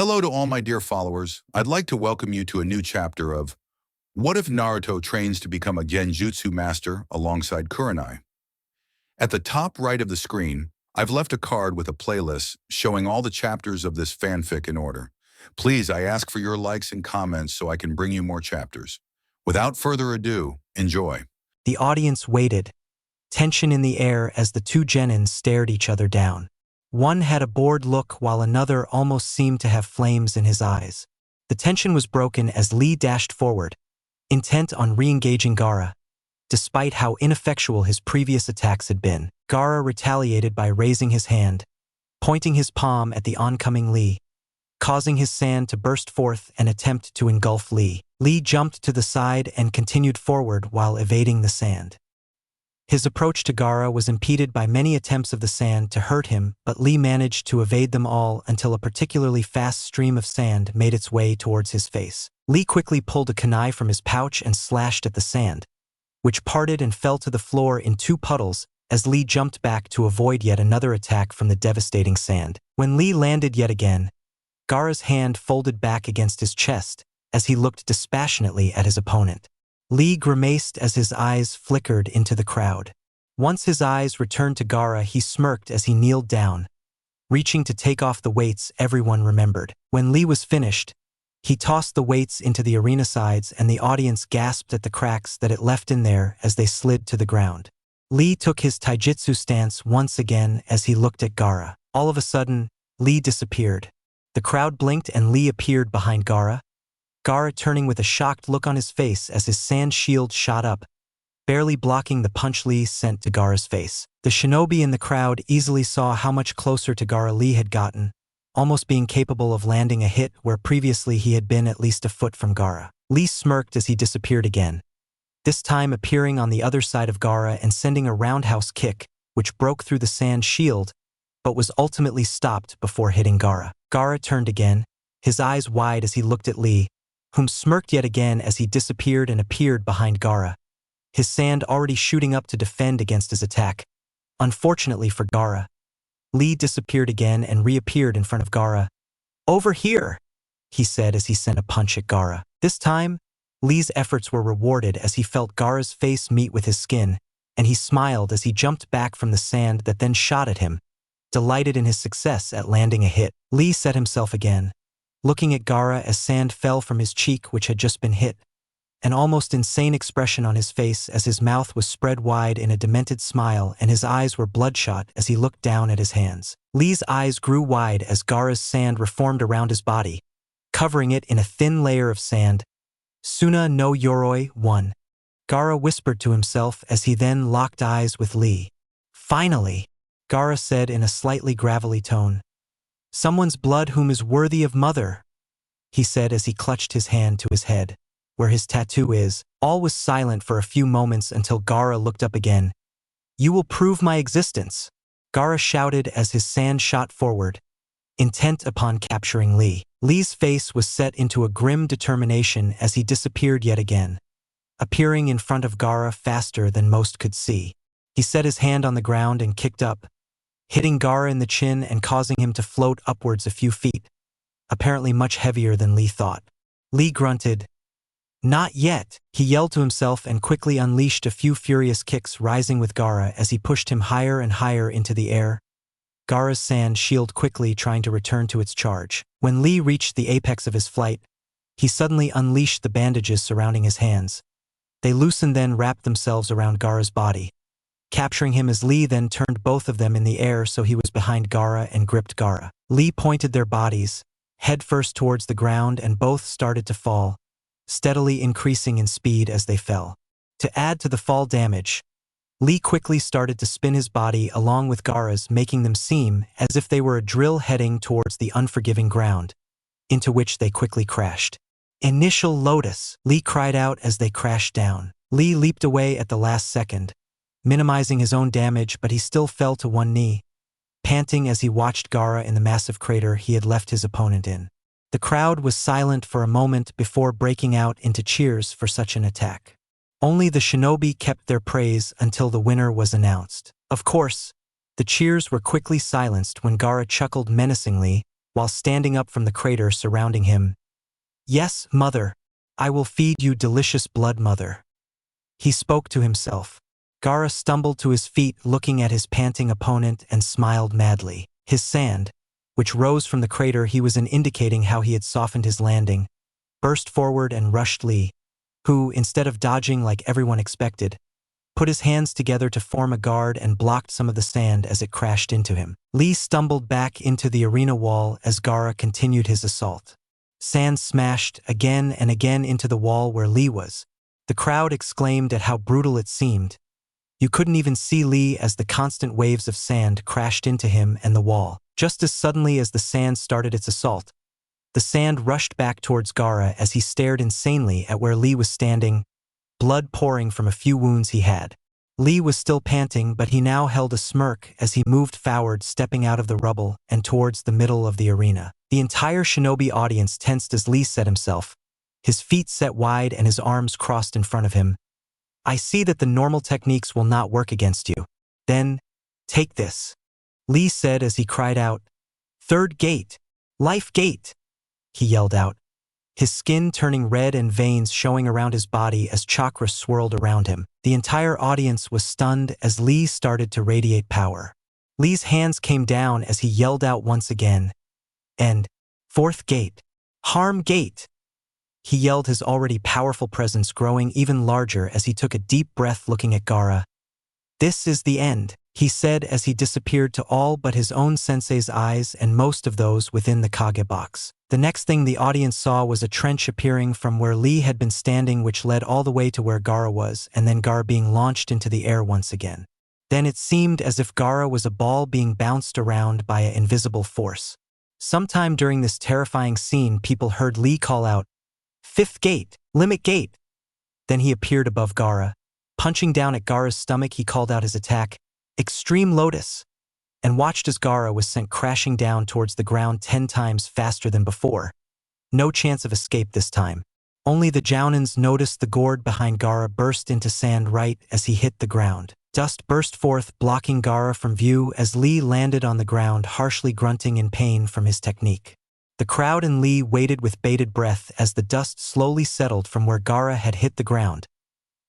Hello to all my dear followers. I'd like to welcome you to a new chapter of What if Naruto trains to become a Genjutsu master alongside Kurenai? At the top right of the screen, I've left a card with a playlist showing all the chapters of this fanfic in order. Please, I ask for your likes and comments so I can bring you more chapters. Without further ado, enjoy. The audience waited, tension in the air as the two genins stared each other down. One had a bored look while another almost seemed to have flames in his eyes. The tension was broken as Lee dashed forward, intent on re-engaging Gaara. Despite how ineffectual his previous attacks had been, Gaara retaliated by raising his hand, pointing his palm at the oncoming Lee, causing his sand to burst forth and attempt to engulf Lee. Lee jumped to the side and continued forward while evading the sand. His approach to Gaara was impeded by many attempts of the sand to hurt him, but Lee managed to evade them all until a particularly fast stream of sand made its way towards his face. Lee quickly pulled a kunai from his pouch and slashed at the sand, which parted and fell to the floor in two puddles as Lee jumped back to avoid yet another attack from the devastating sand. When Lee landed yet again, Gaara's hand folded back against his chest as he looked dispassionately at his opponent. Lee grimaced as his eyes flickered into the crowd. Once his eyes returned to Gaara, he smirked as he kneeled down, reaching to take off the weights everyone remembered. When Lee was finished, he tossed the weights into the arena sides and the audience gasped at the cracks that it left in there as they slid to the ground. Lee took his taijutsu stance once again as he looked at Gaara. All of a sudden, Lee disappeared. The crowd blinked and Lee appeared behind Gaara, turning with a shocked look on his face as his sand shield shot up, barely blocking the punch Lee sent to Gaara's face. The shinobi in the crowd easily saw how much closer to Gaara Lee had gotten, almost being capable of landing a hit where previously he had been at least a foot from Gaara. Lee smirked as he disappeared again, this time appearing on the other side of Gaara and sending a roundhouse kick, which broke through the sand shield, but was ultimately stopped before hitting Gaara. Gaara turned again, his eyes wide as he looked at Lee, whom smirked yet again as he disappeared and appeared behind Gaara, his sand already shooting up to defend against his attack. Unfortunately for Gaara, Lee disappeared again and reappeared in front of Gaara. "Over here," he said as he sent a punch at Gaara. This time, Lee's efforts were rewarded as he felt Gaara's face meet with his skin, and he smiled as he jumped back from the sand that then shot at him, delighted in his success at landing a hit. Lee set himself again, looking at Gaara as sand fell from his cheek which had just been hit, an almost insane expression on his face as his mouth was spread wide in a demented smile and his eyes were bloodshot as he looked down at his hands. Lee's eyes grew wide as Gaara's sand reformed around his body, covering it in a thin layer of sand. "Suna no Yoroi 1. Gaara whispered to himself as he then locked eyes with Lee. "Finally," Gaara said in a slightly gravelly tone. "Someone's blood whom is worthy of mother," he said as he clutched his hand to his head, where his tattoo is. All was silent for a few moments until Gaara looked up again. "You will prove my existence," Gaara shouted as his sand shot forward, intent upon capturing Lee. Lee's face was set into a grim determination as he disappeared yet again, appearing in front of Gaara faster than most could see. He set his hand on the ground and kicked up, hitting Gaara in the chin and causing him to float upwards a few feet, apparently much heavier than Lee thought. Lee grunted. "Not yet," he yelled to himself and quickly unleashed a few furious kicks rising with Gaara as he pushed him higher and higher into the air. Gaara's sand shield quickly trying to return to its charge. When Lee reached the apex of his flight, he suddenly unleashed the bandages surrounding his hands. They loosened then wrapped themselves around Gaara's body, capturing him as Lee then turned both of them in the air so he was behind Gaara and gripped Gaara. Lee pointed their bodies, headfirst towards the ground and both started to fall, steadily increasing in speed as they fell. To add to the fall damage, Lee quickly started to spin his body along with Gaara's, making them seem as if they were a drill heading towards the unforgiving ground, into which they quickly crashed. "Initial Lotus," Lee cried out as they crashed down. Lee leaped away at the last second, minimizing his own damage, but he still fell to one knee, panting as he watched Gaara in the massive crater he had left his opponent in. The crowd was silent for a moment before breaking out into cheers for such an attack. Only the shinobi kept their praise until the winner was announced. Of course, the cheers were quickly silenced when Gaara chuckled menacingly while standing up from the crater surrounding him. "Yes, mother. I will feed you delicious blood, mother." He spoke to himself. Gaara stumbled to his feet looking at his panting opponent and smiled madly. His sand, which rose from the crater he was in indicating how he had softened his landing, burst forward and rushed Lee, who, instead of dodging like everyone expected, put his hands together to form a guard and blocked some of the sand as it crashed into him. Lee stumbled back into the arena wall as Gaara continued his assault. Sand smashed again and again into the wall where Lee was. The crowd exclaimed at how brutal it seemed. You couldn't even see Lee as the constant waves of sand crashed into him and the wall. Just as suddenly as the sand started its assault, the sand rushed back towards Gaara as he stared insanely at where Lee was standing, blood pouring from a few wounds he had. Lee was still panting, but he now held a smirk as he moved forward, stepping out of the rubble and towards the middle of the arena. The entire shinobi audience tensed as Lee set himself, his feet set wide and his arms crossed in front of him. "I see that the normal techniques will not work against you. Then, take this," Lee said as he cried out, "Third gate! Life gate!" He yelled out, his skin turning red and veins showing around his body as chakra swirled around him. The entire audience was stunned as Lee started to radiate power. Lee's hands came down as he yelled out once again, and, "Fourth gate! Harm gate!" He yelled, his already powerful presence growing even larger as he took a deep breath looking at Gaara. "This is the end," he said as he disappeared to all but his own sensei's eyes and most of those within the Kage box. The next thing the audience saw was a trench appearing from where Lee had been standing, which led all the way to where Gaara was, and then Gaara being launched into the air once again. Then it seemed as if Gaara was a ball being bounced around by an invisible force. Sometime during this terrifying scene, people heard Lee call out, "Fifth gate! Limit gate!" Then he appeared above Gaara. Punching down at Gaara's stomach, he called out his attack, "Extreme Lotus," and watched as Gaara was sent crashing down towards the ground 10 times faster than before. No chance of escape this time. Only the Jounins noticed the gourd behind Gaara burst into sand right as he hit the ground. Dust burst forth, blocking Gaara from view as Lee landed on the ground, harshly grunting in pain from his technique. The crowd and Lee waited with bated breath as the dust slowly settled from where Gaara had hit the ground,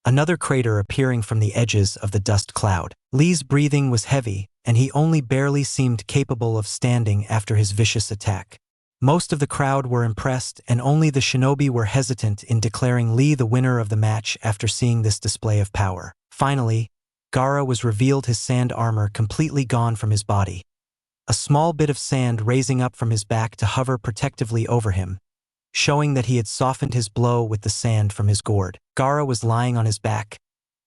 another crater appearing from the edges of the dust cloud. Lee's breathing was heavy, and he only barely seemed capable of standing after his vicious attack. Most of the crowd were impressed, and only the shinobi were hesitant in declaring Lee the winner of the match after seeing this display of power. Finally, Gaara was revealed, his sand armor completely gone from his body, a small bit of sand raising up from his back to hover protectively over him, showing that he had softened his blow with the sand from his gourd. Gaara was lying on his back,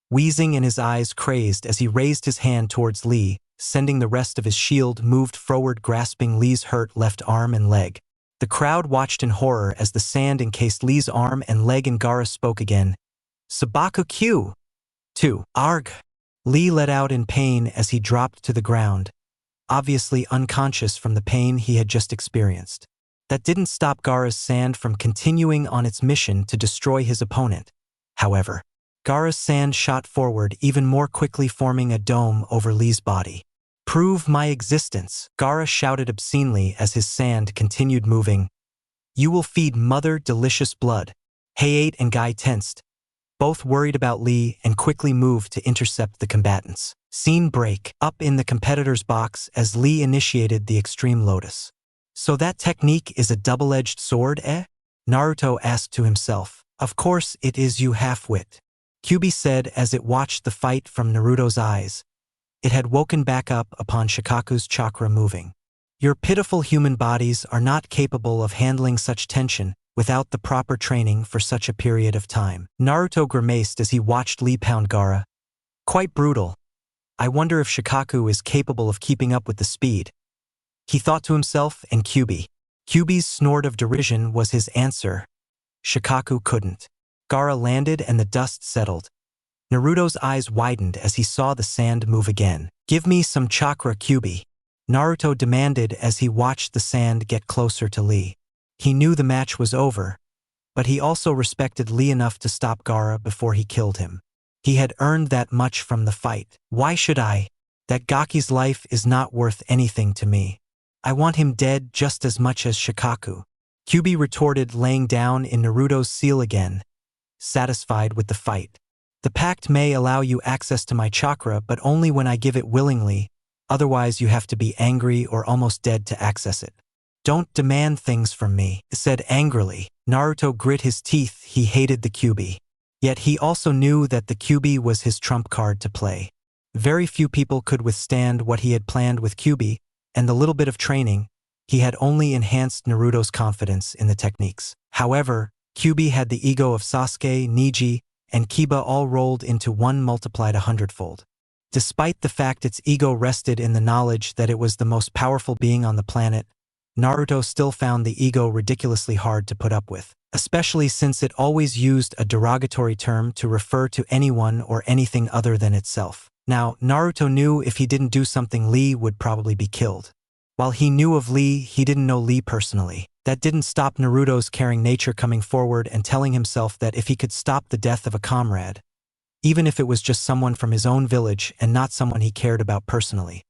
wheezing and his eyes crazed as he raised his hand towards Lee, sending the rest of his shield moved forward, grasping Lee's hurt left arm and leg. The crowd watched in horror as the sand encased Lee's arm and leg, and Gaara spoke again. "Sabaku Q! 2. Arg!" Lee let out in pain as he dropped to the ground, obviously unconscious from the pain he had just experienced. That didn't stop Gaara's sand from continuing on its mission to destroy his opponent. However, Gaara's sand shot forward even more quickly, forming a dome over Lee's body. "Prove my existence," Gaara shouted obscenely as his sand continued moving. "You will feed mother delicious blood." Hayate and Guy tensed, both worried about Lee, and quickly moved to intercept the combatants. Scene break. Up in the competitor's box as Lee initiated the Extreme Lotus. "So that technique is a double-edged sword, eh?" Naruto asked to himself. "Of course it is, you half-wit," Kyubi said as it watched the fight from Naruto's eyes. It had woken back up upon Shikaku's chakra moving. "Your pitiful human bodies are not capable of handling such tension without the proper training for such a period of time." Naruto grimaced as he watched Lee pound Gaara. "Quite brutal. I wonder if Shikaku is capable of keeping up with the speed," he thought to himself, and Kyubi's snort of derision was his answer. Shikaku couldn't. Gaara landed and the dust settled. Naruto's eyes widened as he saw the sand move again. "Give me some chakra, Kyubi," Naruto demanded as he watched the sand get closer to Lee. He knew the match was over, but he also respected Lee enough to stop Gaara before he killed him. He had earned that much from the fight. "Why should I? That Gaki's life is not worth anything to me. I want him dead just as much as Shikaku. Kyuubi retorted, laying down in Naruto's seal again, satisfied with the fight. The pact may allow you access to my chakra, but only when I give it willingly, otherwise you have to be angry or almost dead to access it. Don't demand things from me, said angrily. Naruto grit his teeth. He hated the Kyuubi. Yet he also knew that the Kyuubi was his trump card to play. Very few people could withstand what he had planned with Kyuubi, and the little bit of training he had only enhanced Naruto's confidence in the techniques. However, Kyuubi had the ego of Sasuke, Neji, and Kiba all rolled into one multiplied 100-fold. Despite the fact its ego rested in the knowledge that it was the most powerful being on the planet, Naruto still found the ego ridiculously hard to put up with, especially since it always used a derogatory term to refer to anyone or anything other than itself. Now, Naruto knew if he didn't do something, Lee would probably be killed. While he knew of Lee, he didn't know Lee personally. That didn't stop Naruto's caring nature coming forward and telling himself that if he could stop the death of a comrade, even if it was just someone from his own village and not someone he cared about personally,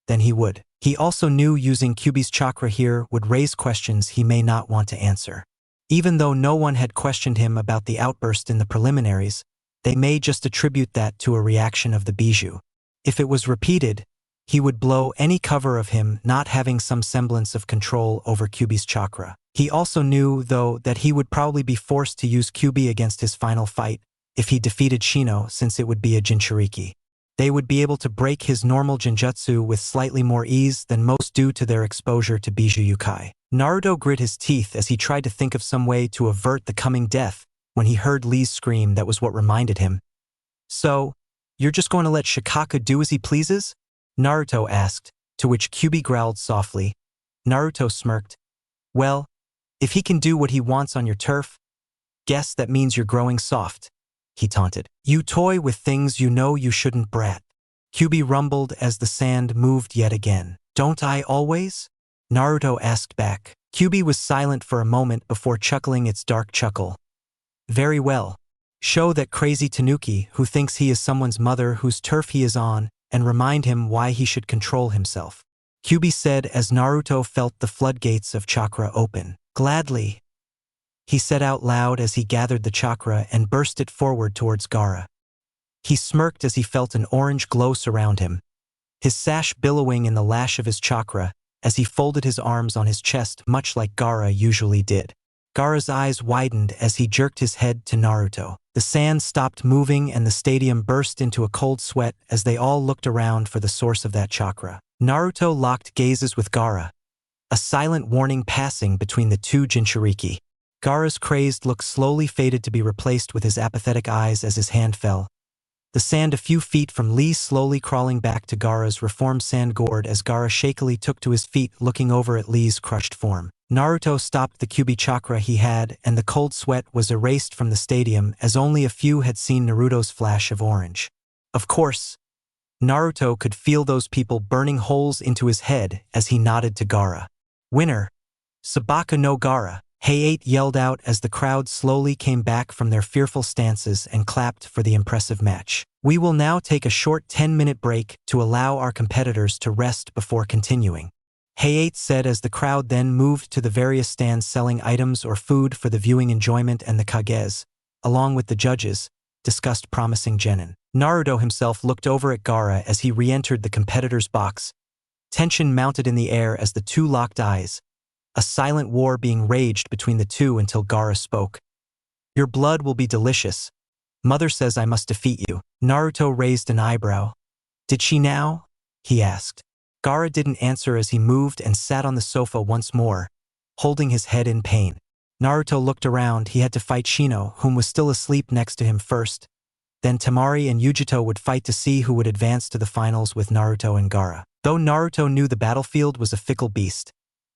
then he would. He also knew using Kyuubi's chakra here would raise questions he may not want to answer. Even though no one had questioned him about the outburst in the preliminaries, they may just attribute that to a reaction of the bijou. If it was repeated, he would blow any cover of him not having some semblance of control over Kyuubi's chakra. He also knew, though, that he would probably be forced to use Kyuubi against his final fight if he defeated Shino, since it would be a Jinchuriki. They would be able to break his normal Genjutsu with slightly more ease than most due to their exposure to Bijou Yukai. Naruto grit his teeth as he tried to think of some way to avert the coming death when he heard Lee's scream. That was what reminded him. So, you're just going to let Shikaku do as he pleases? Naruto asked, to which Kyuubi growled softly. Naruto smirked. Well, if he can do what he wants on your turf, guess that means you're growing soft, he taunted. You toy with things you know you shouldn't, brat. Kyuubi rumbled as the sand moved yet again. Don't I always? Naruto asked back. Kyuubi was silent for a moment before chuckling its dark chuckle. Very well. Show that crazy Tanuki who thinks he is someone's mother whose turf he is on, and remind him why he should control himself. Kyuubi said as Naruto felt the floodgates of chakra open. Gladly, he said out loud as he gathered the chakra and burst it forward towards Gaara. He smirked as he felt an orange glow surround him, his sash billowing in the lash of his chakra as he folded his arms on his chest much like Gaara usually did. Gaara's eyes widened as he jerked his head to Naruto. The sand stopped moving and the stadium burst into a cold sweat as they all looked around for the source of that chakra. Naruto locked gazes with Gaara, a silent warning passing between the two Jinchuriki. Gaara's crazed look slowly faded to be replaced with his apathetic eyes as his hand fell. The sand a few feet from Lee slowly crawling back to Gaara's reformed sand gourd as Gaara shakily took to his feet looking over at Lee's crushed form. Naruto stopped the Kyuubi chakra he had and the cold sweat was erased from the stadium as only a few had seen Naruto's flash of orange. Of course, Naruto could feel those people burning holes into his head as he nodded to Gaara. Winner, Sabaka no Gaara, Hayate yelled out as the crowd slowly came back from their fearful stances and clapped for the impressive match. We will now take a short 10-minute break to allow our competitors to rest before continuing, Hayate said as the crowd then moved to the various stands selling items or food for the viewing enjoyment, and the Kages, along with the judges, discussed promising genin. Naruto himself looked over at Gaara as he re-entered the competitor's box. Tension mounted in the air as the two locked eyes, a silent war being raged between the two until Gaara spoke. Your blood will be delicious. Mother says I must defeat you. Naruto raised an eyebrow. Did she now? He asked. Gaara didn't answer as he moved and sat on the sofa once more, holding his head in pain. Naruto looked around. He had to fight Shino, whom was still asleep next to him first. Then Temari and Yugito would fight to see who would advance to the finals with Naruto and Gaara. Though Naruto knew the battlefield was a fickle beast,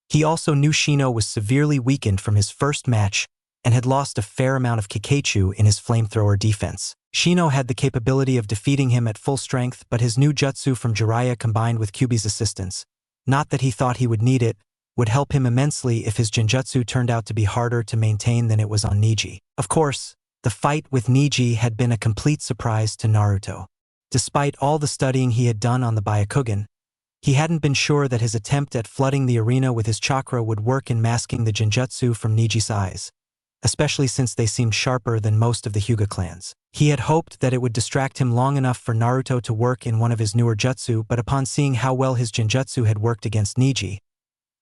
he also knew Shino was severely weakened from his first match and had lost a fair amount of Kikaichu in his flamethrower defense. Shino had the capability of defeating him at full strength, but his new jutsu from Jiraiya combined with Kyuubi's assistance, not that he thought he would need it, would help him immensely if his Genjutsu turned out to be harder to maintain than it was on Neji. Of course, the fight with Neji had been a complete surprise to Naruto. Despite all the studying he had done on the Byakugan, He hadn't been sure that his attempt at flooding the arena with his chakra would work in masking the Genjutsu from Niji's eyes, especially since they seemed sharper than most of the Hyuga clans. He had hoped that it would distract him long enough for Naruto to work in one of his newer jutsu, but upon seeing how well his Genjutsu had worked against Niji,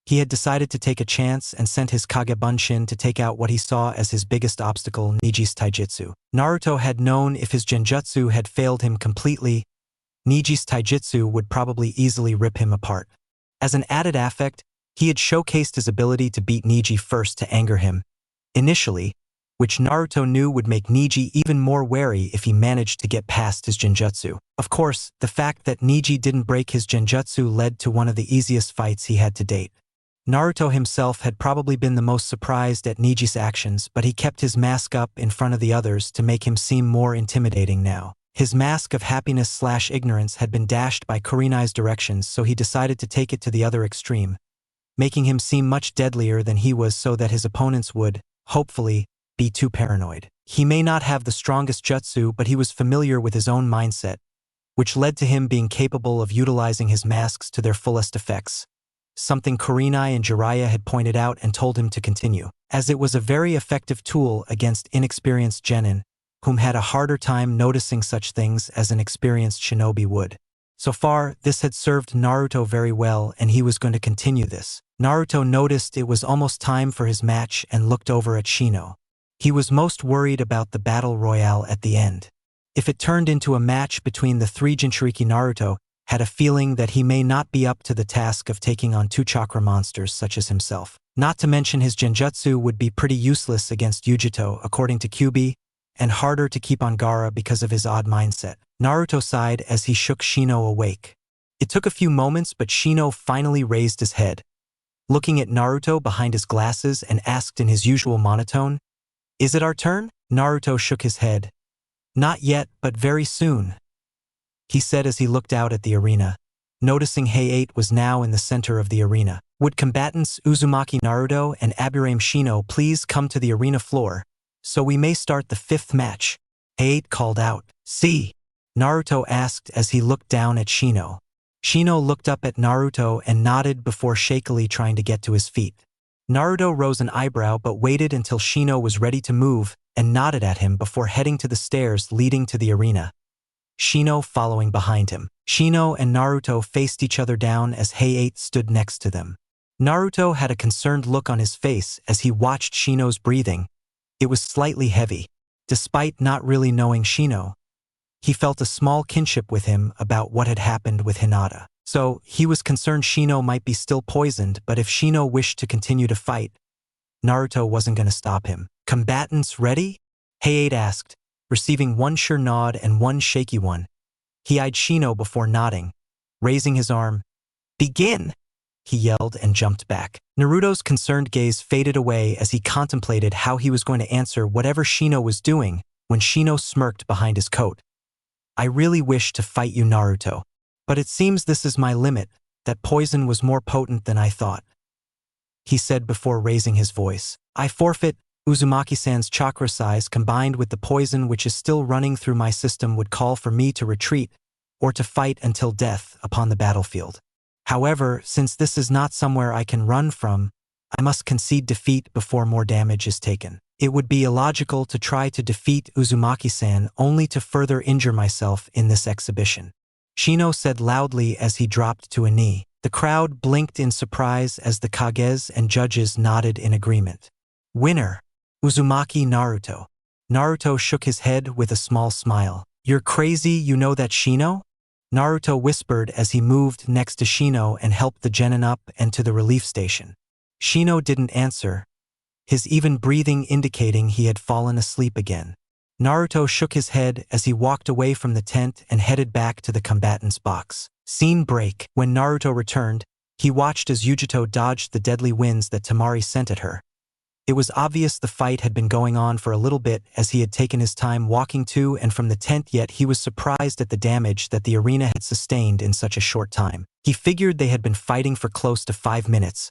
he had decided to take a chance and sent his Kage Bunshin to take out what he saw as his biggest obstacle, Niji's taijutsu. Naruto had known if his Genjutsu had failed him completely, Niji's taijutsu would probably easily rip him apart. As an added affect, he had showcased his ability to beat Niji first to anger him, initially, which Naruto knew would make Niji even more wary if he managed to get past his Genjutsu. Of course, the fact that Niji didn't break his Genjutsu led to one of the easiest fights he had to date. Naruto himself had probably been the most surprised at Niji's actions, but he kept his mask up in front of the others to make him seem more intimidating now. His mask of happiness/ignorance had been dashed by Kurenai's directions, so he decided to take it to the other extreme, making him seem much deadlier than he was so that his opponents would, hopefully, be too paranoid. He may not have the strongest jutsu, but he was familiar with his own mindset, which led to him being capable of utilizing his masks to their fullest effects, something Kurenai and Jiraiya had pointed out and told him to continue, as it was a very effective tool against inexperienced genin, whom had a harder time noticing such things as an experienced shinobi would. So far, this had served Naruto very well, and he was going to continue this. Naruto noticed it was almost time for his match and looked over at Shino. He was most worried about the battle royale at the end. If it turned into a match between the three Jinchuriki, Naruto had a feeling that he may not be up to the task of taking on two chakra monsters such as himself. Not to mention his Genjutsu would be pretty useless against Yugito, according to Kyuubi, and harder to keep on Gaara because of his odd mindset. Naruto sighed as he shook Shino awake. It took a few moments, but Shino finally raised his head, looking at Naruto behind his glasses, and asked in his usual monotone, "Is it our turn?" Naruto shook his head. "Not yet, but very soon," he said as he looked out at the arena, noticing Hay-8 was now in the center of the arena. "Would combatants Uzumaki Naruto and Aburame Shino please come to the arena floor, so we may start the 5th match?" Hay-8 called out. "See?" Naruto asked as he looked down at Shino. Shino looked up at Naruto and nodded before shakily trying to get to his feet. Naruto rose an eyebrow but waited until Shino was ready to move and nodded at him before heading to the stairs leading to the arena, Shino following behind him. Shino and Naruto faced each other down as Hay-8 stood next to them. Naruto had a concerned look on his face as he watched Shino's breathing. It was slightly heavy. Despite not really knowing Shino, he felt a small kinship with him about what had happened with Hinata. So, he was concerned Shino might be still poisoned, but if Shino wished to continue to fight, Naruto wasn't going to stop him. "Combatants ready?" Hay-8 asked, receiving one sure nod and one shaky one. He eyed Shino before nodding, raising his arm. "Begin!" he yelled and jumped back. Naruto's concerned gaze faded away as he contemplated how he was going to answer whatever Shino was doing when Shino smirked behind his coat. "I really wish to fight you, Naruto, but it seems this is my limit. That poison was more potent than I thought," he said before raising his voice. "I forfeit. Uzumaki-san's chakra size combined with the poison which is still running through my system would call for me to retreat or to fight until death upon the battlefield. However, since this is not somewhere I can run from, I must concede defeat before more damage is taken. It would be illogical to try to defeat Uzumaki-san only to further injure myself in this exhibition," Shino said loudly as he dropped to a knee. The crowd blinked in surprise as the Kages and judges nodded in agreement. "Winner, Uzumaki Naruto." Naruto shook his head with a small smile. "You're crazy, you know that, Shino?" Naruto whispered as he moved next to Shino and helped the genin up and to the relief station. Shino didn't answer, his even breathing indicating he had fallen asleep again. Naruto shook his head as he walked away from the tent and headed back to the combatants' box. Scene break. When Naruto returned, he watched as Yugito dodged the deadly winds that Temari sent at her. It was obvious the fight had been going on for a little bit as he had taken his time walking to and from the tent, yet he was surprised at the damage that the arena had sustained in such a short time. He figured they had been fighting for close to 5 minutes.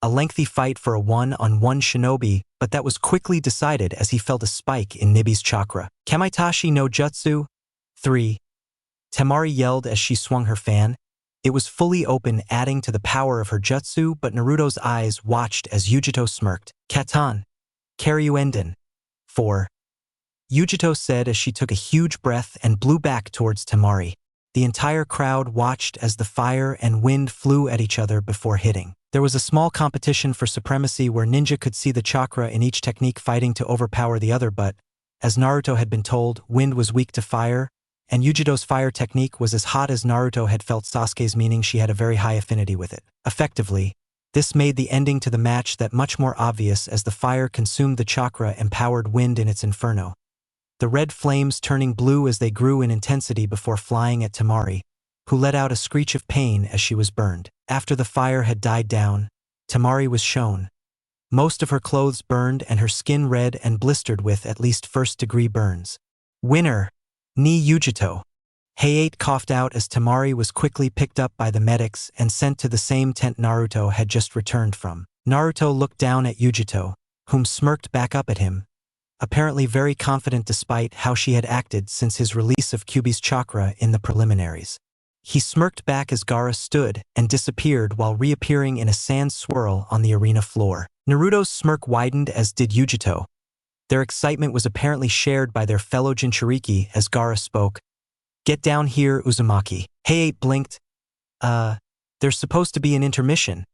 A lengthy fight for a one-on-one shinobi, but that was quickly decided as he felt a spike in Nibi's chakra. "Kamaitashi no Jutsu 3. Temari yelled as she swung her fan, It was fully open, adding to the power of her jutsu, but Naruto's eyes watched as Yugito smirked. Katan, Karyuenden. 4. Yugito said as she took a huge breath and blew back towards Temari. The entire crowd watched as the fire and wind flew at each other before hitting. There was a small competition for supremacy where ninja could see the chakra in each technique fighting to overpower the other, but, as Naruto had been told, wind was weak to fire, and Yugito's fire technique was as hot as Naruto had felt Sasuke's, meaning she had a very high affinity with it. Effectively, this made the ending to the match that much more obvious as the fire consumed the chakra and powered wind in its inferno. The red flames turning blue as they grew in intensity before flying at Temari, who let out a screech of pain as she was burned. After the fire had died down, Temari was shown. Most of her clothes burned and her skin red and blistered with at least first-degree burns. Winner, Ni Yugito. Hayate coughed out as Temari was quickly picked up by the medics and sent to the same tent Naruto had just returned from. Naruto looked down at Yugito, whom smirked back up at him, apparently very confident despite how she had acted since his release of Kyuubi's chakra in the preliminaries. He smirked back as Gaara stood and disappeared while reappearing in a sand swirl on the arena floor. Naruto's smirk widened, as did Yugito. Their excitement was apparently shared by their fellow Jinchuriki as Gaara spoke. "Get down here, Uzumaki." Hayate blinked. There's supposed to be an intermission,"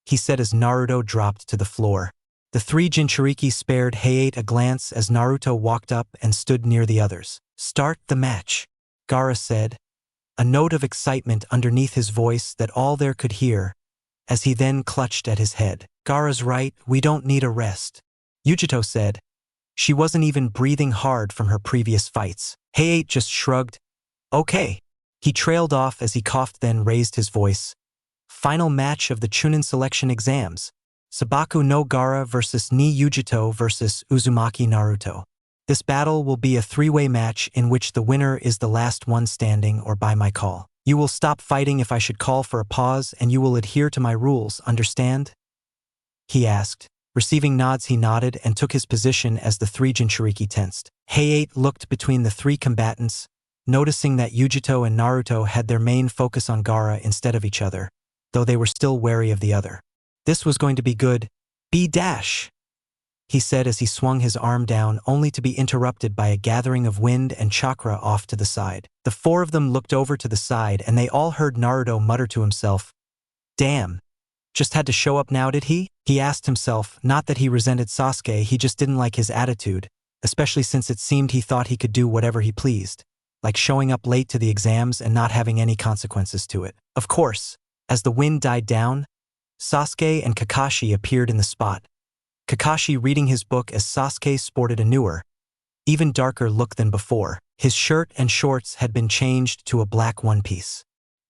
he said as Naruto dropped to the floor. The three Jinchuriki spared Hayate a glance as Naruto walked up and stood near the others. "Start the match," Gaara said, a note of excitement underneath his voice that all there could hear, as he then clutched at his head. "Gaara's right, we don't need a rest," Yugito said. She wasn't even breathing hard from her previous fights. Hayate just shrugged. "Okay." He trailed off as he coughed, then raised his voice. "Final match of the Chunin selection exams. Sabaku no Gaara versus Ni Yugito versus Uzumaki Naruto. This battle will be a three-way match in which the winner is the last one standing or by my call. You will stop fighting if I should call for a pause, and you will adhere to my rules, understand?" he asked. Receiving nods, he nodded and took his position as the three Jinchuriki tensed. Hayate looked between the three combatants, noticing that Yugito and Naruto had their main focus on Gaara instead of each other, though they were still wary of the other. "This was going to be good. B-dash," he said as he swung his arm down, only to be interrupted by a gathering of wind and chakra off to the side. The four of them looked over to the side and they all heard Naruto mutter to himself, "Damn. Just had to show up now, did he?" He asked himself, not that he resented Sasuke, he just didn't like his attitude, especially since it seemed he thought he could do whatever he pleased, like showing up late to the exams and not having any consequences to it. Of course, as the wind died down, Sasuke and Kakashi appeared in the spot. Kakashi reading his book as Sasuke sported a newer, even darker look than before. His shirt and shorts had been changed to a black one-piece.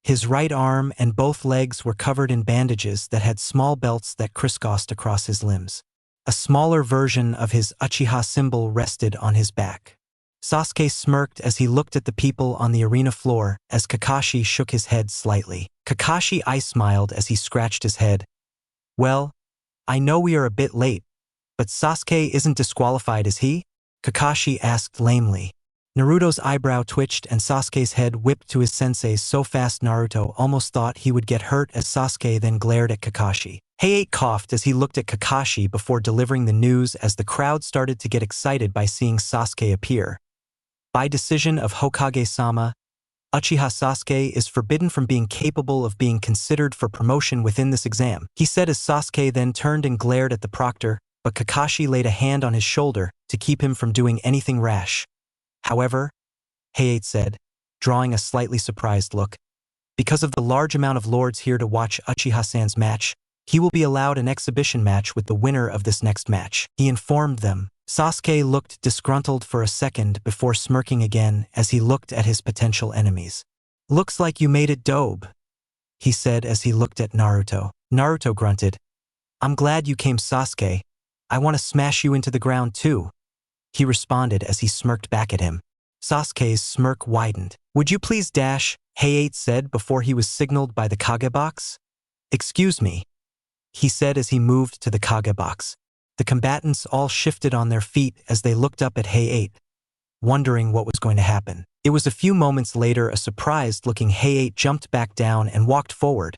His right arm and both legs were covered in bandages that had small belts that crisscrossed across his limbs. A smaller version of his Uchiha symbol rested on his back. Sasuke smirked as he looked at the people on the arena floor as Kakashi shook his head slightly. Kakashi smiled as he scratched his head. "Well, I know we are a bit late, but Sasuke isn't disqualified, is he?" Kakashi asked lamely. Naruto's eyebrow twitched and Sasuke's head whipped to his sensei so fast Naruto almost thought he would get hurt as Sasuke then glared at Kakashi. Hayate coughed as he looked at Kakashi before delivering the news as the crowd started to get excited by seeing Sasuke appear. By decision of Hokage-sama, Uchiha Sasuke is forbidden from being capable of being considered for promotion within this exam, he said as Sasuke then turned and glared at the proctor, but Kakashi laid a hand on his shoulder to keep him from doing anything rash. "However," Hayate said, drawing a slightly surprised look, "because of the large amount of lords here to watch Uchiha-san's match, he will be allowed an exhibition match with the winner of this next match," he informed them. Sasuke looked disgruntled for a second before smirking again as he looked at his potential enemies. "Looks like you made it, dope," he said as he looked at Naruto. Naruto grunted. "I'm glad you came, Sasuke. I want to smash you into the ground too," he responded as he smirked back at him. Sasuke's smirk widened. "Would you please dash?" Hayate said before he was signaled by the Kage box. "Excuse me," he said as he moved to the Kage box. The combatants all shifted on their feet as they looked up at Hayate, wondering what was going to happen. It was a few moments later a surprised-looking Hayate jumped back down and walked forward.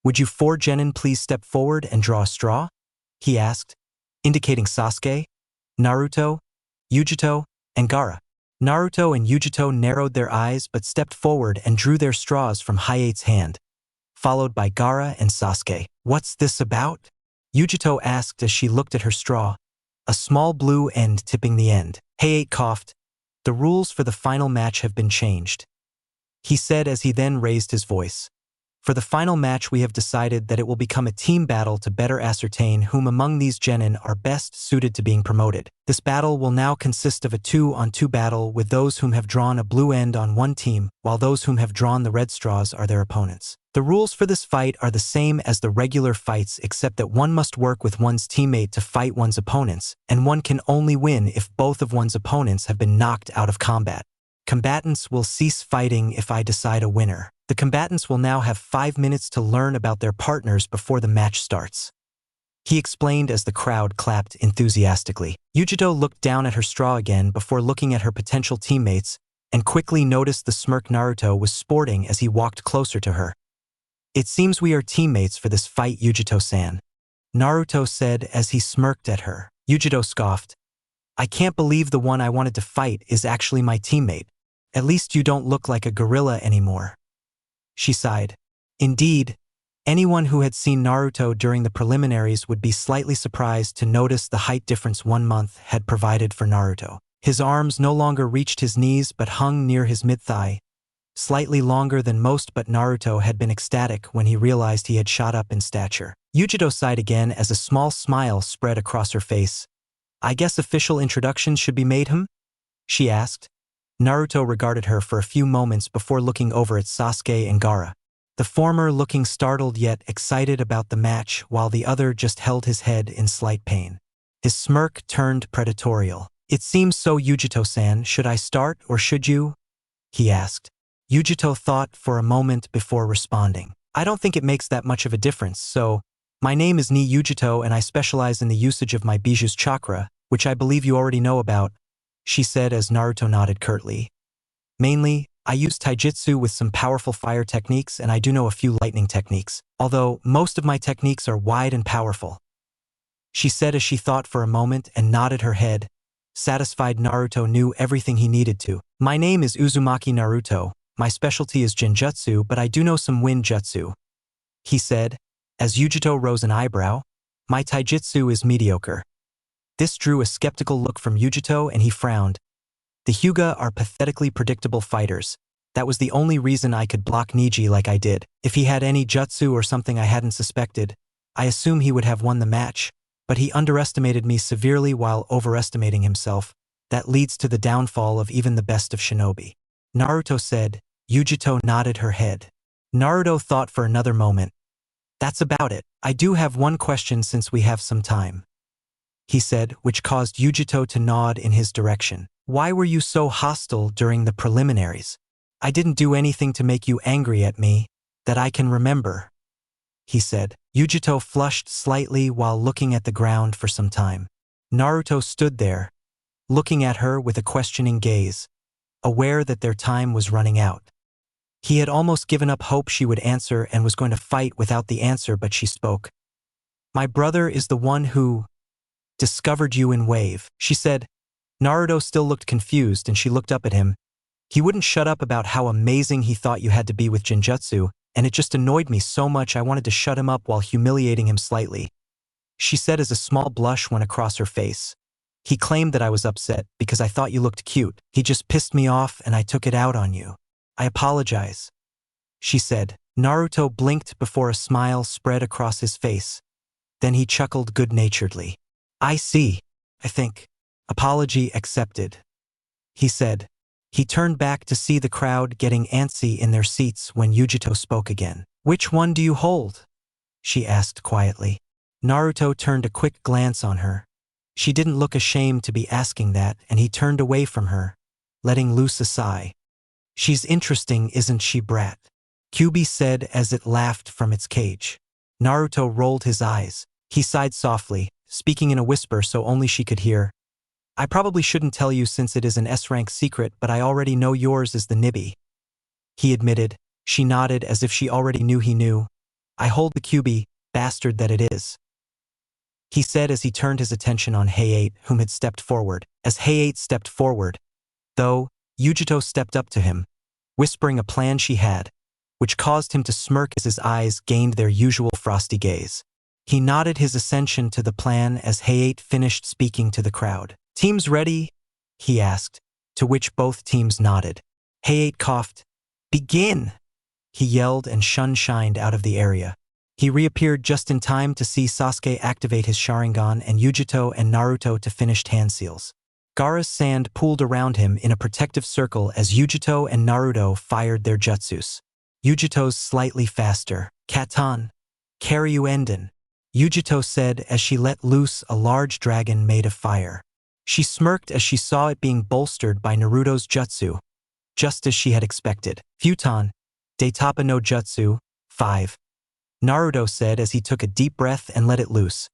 "Would you four genin please step forward and draw a straw?" he asked, indicating Sasuke, Naruto, Yugito, and Gaara. Naruto and Yugito narrowed their eyes but stepped forward and drew their straws from Hayate's hand, followed by Gaara and Sasuke. "What's this about?" Yugito asked as she looked at her straw, a small blue end tipping the end. Hayate coughed. "The rules for the final match have been changed," he said as he then raised his voice. "For the final match we have decided that it will become a team battle to better ascertain whom among these genin are best suited to being promoted. This battle will now consist of a 2-on-2 battle with those whom have drawn a blue end on one team, while those whom have drawn the red straws are their opponents. The rules for this fight are the same as the regular fights except that one must work with one's teammate to fight one's opponents, and one can only win if both of one's opponents have been knocked out of combat. Combatants will cease fighting if I decide a winner. The combatants will now have 5 minutes to learn about their partners before the match starts," he explained as the crowd clapped enthusiastically. Yugito looked down at her straw again before looking at her potential teammates and quickly noticed the smirk Naruto was sporting as he walked closer to her. "It seems we are teammates for this fight, Yugito-san," Naruto said as he smirked at her. Yugito scoffed. "I can't believe the one I wanted to fight is actually my teammate. At least you don't look like a gorilla anymore," she sighed. Indeed, anyone who had seen Naruto during the preliminaries would be slightly surprised to notice the height difference 1 month had provided for Naruto. His arms no longer reached his knees but hung near his mid-thigh, slightly longer than most, but Naruto had been ecstatic when he realized he had shot up in stature. Yugito sighed again as a small smile spread across her face. "I guess official introductions should be made, she asked. Naruto regarded her for a few moments before looking over at Sasuke and Gaara, the former looking startled yet excited about the match while the other just held his head in slight pain. His smirk turned predatorial. "It seems so, Yugito-san. Should I start or should you?" he asked. Yugito thought for a moment before responding. "I don't think it makes that much of a difference, so my name is Ni Yugito and I specialize in the usage of my Biju's chakra, which I believe you already know about," she said as Naruto nodded curtly. "Mainly, I use taijutsu with some powerful fire techniques and I do know a few lightning techniques, although most of my techniques are wide and powerful," she said as she thought for a moment and nodded her head, satisfied Naruto knew everything he needed to. "My name is Uzumaki Naruto. My specialty is Genjutsu, but I do know some wind jutsu," he said, as Yugito rose an eyebrow. "My taijutsu is mediocre." This drew a skeptical look from Yugito and he frowned. "The Hyuga are pathetically predictable fighters. That was the only reason I could block Niji like I did. If he had any jutsu or something I hadn't suspected, I assume he would have won the match, but he underestimated me severely while overestimating himself. That leads to the downfall of even the best of shinobi," Naruto said. Yugito nodded her head. Naruto thought for another moment. "That's about it. I do have one question since we have some time," he said, which caused Yugito to nod in his direction. "Why were you so hostile during the preliminaries?" "I didn't do anything to make you angry at me, that I can remember," he said. Yugito flushed slightly while looking at the ground for some time. Naruto stood there, looking at her with a questioning gaze, aware that their time was running out. He had almost given up hope she would answer and was going to fight without the answer, but she spoke. "My brother is the one who discovered you in Wave," she said. Naruto still looked confused and she looked up at him. "He wouldn't shut up about how amazing he thought you had to be with Genjutsu, and it just annoyed me so much I wanted to shut him up while humiliating him slightly," she said as a small blush went across her face. "He claimed that I was upset because I thought you looked cute. He just pissed me off and I took it out on you. I apologize," she said. Naruto blinked before a smile spread across his face. Then he chuckled good-naturedly. "I see, I think. Apology accepted," he said. He turned back to see the crowd getting antsy in their seats when Yugito spoke again. "Which one do you hold?" she asked quietly. Naruto turned a quick glance on her. She didn't look ashamed to be asking that, and he turned away from her, letting loose a sigh. "She's interesting, isn't she, brat?" Kyubi said as it laughed from its cage. Naruto rolled his eyes. He sighed softly, speaking in a whisper so only she could hear. I probably shouldn't tell you since it is an S-rank secret, but I already know yours is the Nibby. He admitted. She nodded as if she already knew he knew. I hold the QB, bastard that it is. He said as he turned his attention on Hayate, whom had stepped forward. As Hayate stepped forward, though, Yugito stepped up to him, whispering a plan she had, which caused him to smirk as his eyes gained their usual frosty gaze. He nodded his ascension to the plan as Hayate finished speaking to the crowd. Teams ready? He asked, to which both teams nodded. Hayate coughed. Begin! He yelled and shined out of the area. He reappeared just in time to see Sasuke activate his Sharingan and Yugito and Naruto to finished hand seals. Gaara's sand pooled around him in a protective circle as Yugito and Naruto fired their jutsus. Yugito's slightly faster. Katan. Karyu Enden. Yugito said as she let loose a large dragon made of fire. She smirked as she saw it being bolstered by Naruto's jutsu, just as she had expected. Futon. Daitapa no Jutsu. 5. Naruto said as he took a deep breath and let it loose.